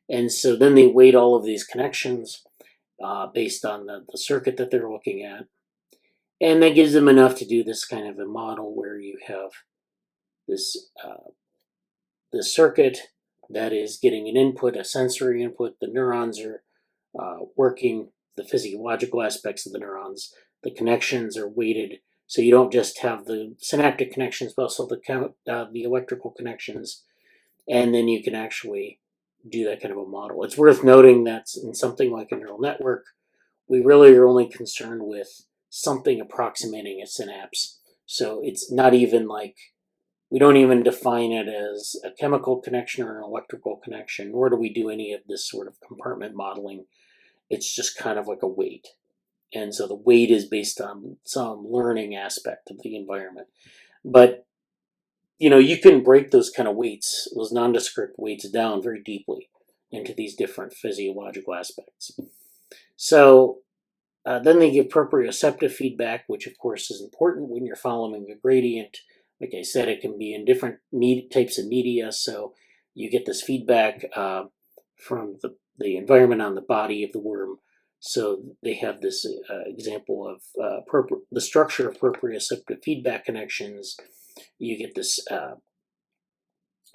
Speaker 1: And so then they weight all of these connections based on the circuit that they're looking at. And that gives them enough to do this kind of a model where you have this circuit that is getting an input, a sensory input. The neurons are working, the physiological aspects of the neurons. The connections are weighted, so you don't just have the synaptic connections, but also the electrical connections. And then you can actually do that kind of a model. It's worth noting that in something like a neural network, we really are only concerned with something approximating a synapse. So it's not even like, we don't even define it as a chemical connection or an electrical connection, nor do we do any of this sort of compartment modeling. It's just kind of like a weight. And so the weight is based on some learning aspect of the environment. But you can break those kind of weights, those nondescript weights, down very deeply into these different physiological aspects. So then they give proprioceptive feedback, which of course is important when you're following a gradient. Like I said, it can be in different types of media, so you get this feedback from the environment on the body of the worm. So they have this example of the structure of proprioceptive feedback connections. You get this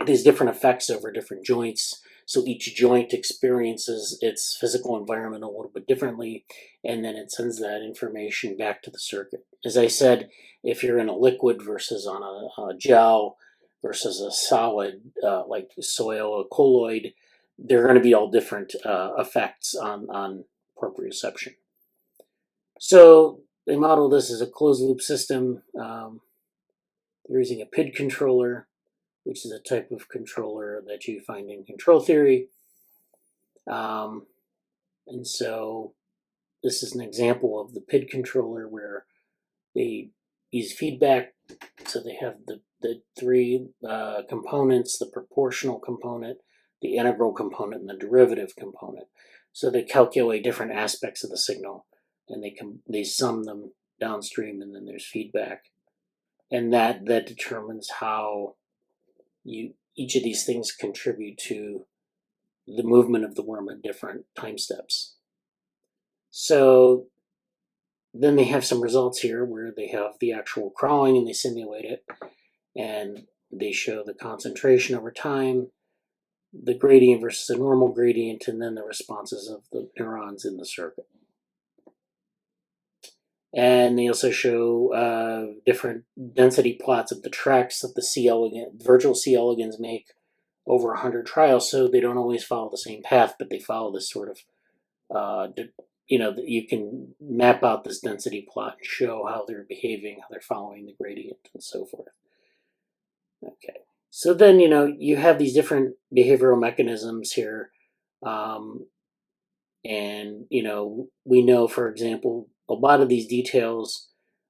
Speaker 1: these different effects over different joints. So each joint experiences its physical environment a little bit differently, and then it sends that information back to the circuit. As I said, if you're in a liquid versus on a gel versus a solid like soil, a colloid, they're going to be all different effects on proprioception. So they model this as a closed loop system. they're using a PID controller, which is a type of controller that you find in control theory. And so this is an example of the PID controller where they use feedback. So they have the three components: the proportional component, the integral component, and the derivative component. So they calculate different aspects of the signal, and they sum them downstream, and then there's feedback, and that determines how each of these things contribute to the movement of the worm at different time steps. So then they have some results here where they have the actual crawling and they simulate it, and they show the concentration over time, the gradient versus the normal gradient, and then the responses of the neurons in the circuit. And they also show different density plots of the tracks that the virtual C. elegans make over 100 trials, so they don't always follow the same path, but they follow this sort of, you can map out this density plot and show how they're behaving, how they're following the gradient, and so forth. Okay, so then, you have these different behavioral mechanisms here, and, we know, for example, a lot of these details,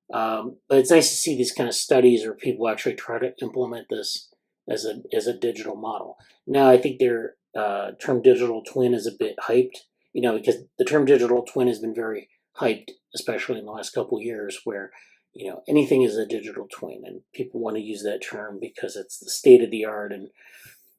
Speaker 1: but it's nice to see these kind of studies where people actually try to implement this as a digital model. Now, I think their term digital twin is a bit hyped, because the term digital twin has been very hyped, especially in the last couple of years, where, anything is a digital twin, and people want to use that term because it's the state of the art and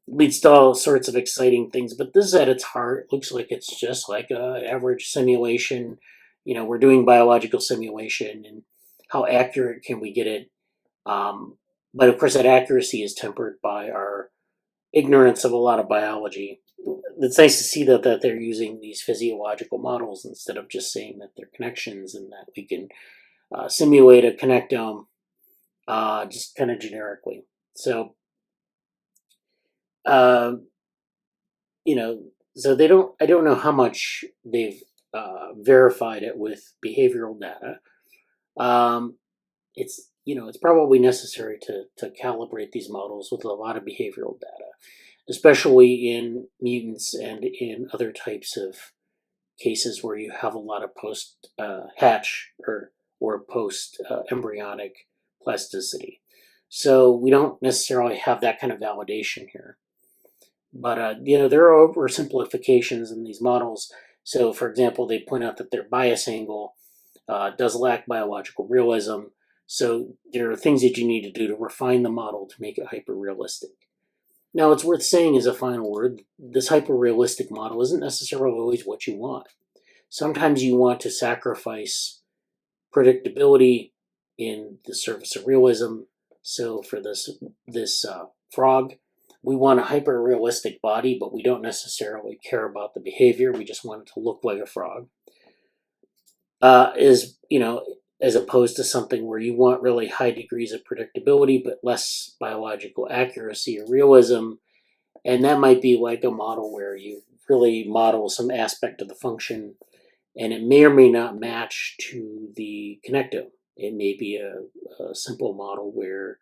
Speaker 1: leads to all sorts of exciting things. But this, at its heart, looks like it's just like an average simulation. We're doing biological simulation, and how accurate can we get it? But of course, that accuracy is tempered by our ignorance of a lot of biology. It's nice to see that they're using these physiological models instead of just saying that they're connections, and that we can simulate a connectome just kind of generically. So, so I don't know how much they've verified it with behavioral data. It's probably necessary to calibrate these models with a lot of behavioral data, especially in mutants and in other types of cases where you have a lot of post-hatch or post-embryonic plasticity. So we don't necessarily have that kind of validation here. But, there are oversimplifications in these models. So, for example, they point out that their bias angle does lack biological realism. So there are things that you need to do to refine the model to make it hyperrealistic. Now, it's worth saying as a final word, this hyperrealistic model isn't necessarily always what you want. Sometimes you want to sacrifice predictability in the service of realism. So for this frog, we want a hyper-realistic body, but we don't necessarily care about the behavior. We just want it to look like a frog. As opposed to something where you want really high degrees of predictability, but less biological accuracy or realism. And that might be like a model where you really model some aspect of the function, and it may or may not match to the connectome. It may be a simple model where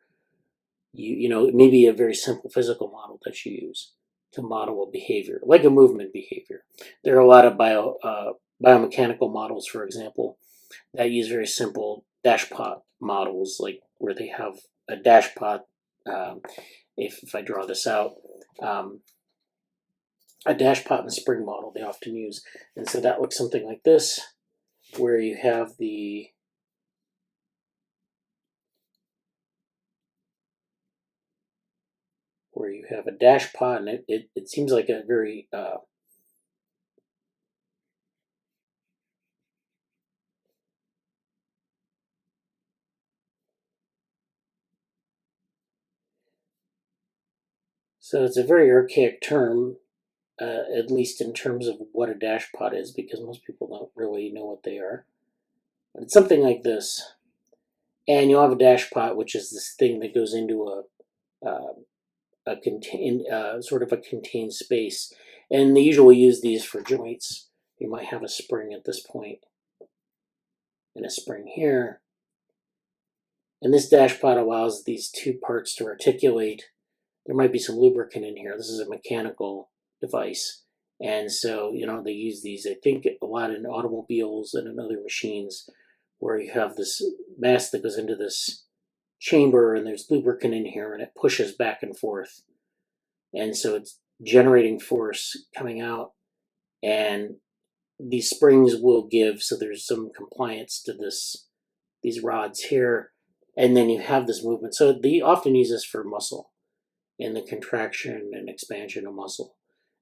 Speaker 1: it may be a very simple physical model that you use to model a behavior, like a movement behavior. There are a lot of biomechanical models, for example, that use very simple dashpot models, like where they have a dashpot. If I draw this out, a dashpot and spring model they often use, and so that looks something like this, where you have a dashpot, and it seems like a very so it's a very archaic term, at least in terms of what a dashpot is, because most people don't really know what they are. But it's something like this, and you'll have a dashpot, which is this thing that goes into a contained space, and they usually use these for joints. You might have a spring at this point, and a spring here, And this dashpot allows these two parts to articulate. There might be some lubricant in here. This is a mechanical device. And so, they use these, I think, a lot in automobiles and in other machines where you have this mass that goes into this chamber and there's lubricant in here and it pushes back and forth. And so it's generating force coming out, and these springs will give, so there's some compliance to these rods here, and then you have this movement. So they often use this for muscle and the contraction and expansion of muscle.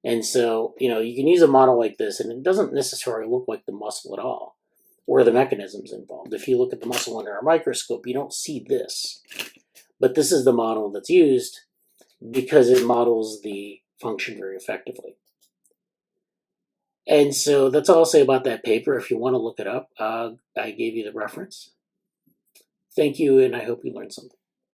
Speaker 1: And so, you can use a model like this, and it doesn't necessarily look like the muscle at all, or the mechanisms involved. If you look at the muscle under a microscope, you don't see this. But this is the model that's used because it models the function very effectively. And so that's all I'll say about that paper. If you want to look it up, I gave you the reference. Thank you, and I hope you learned something.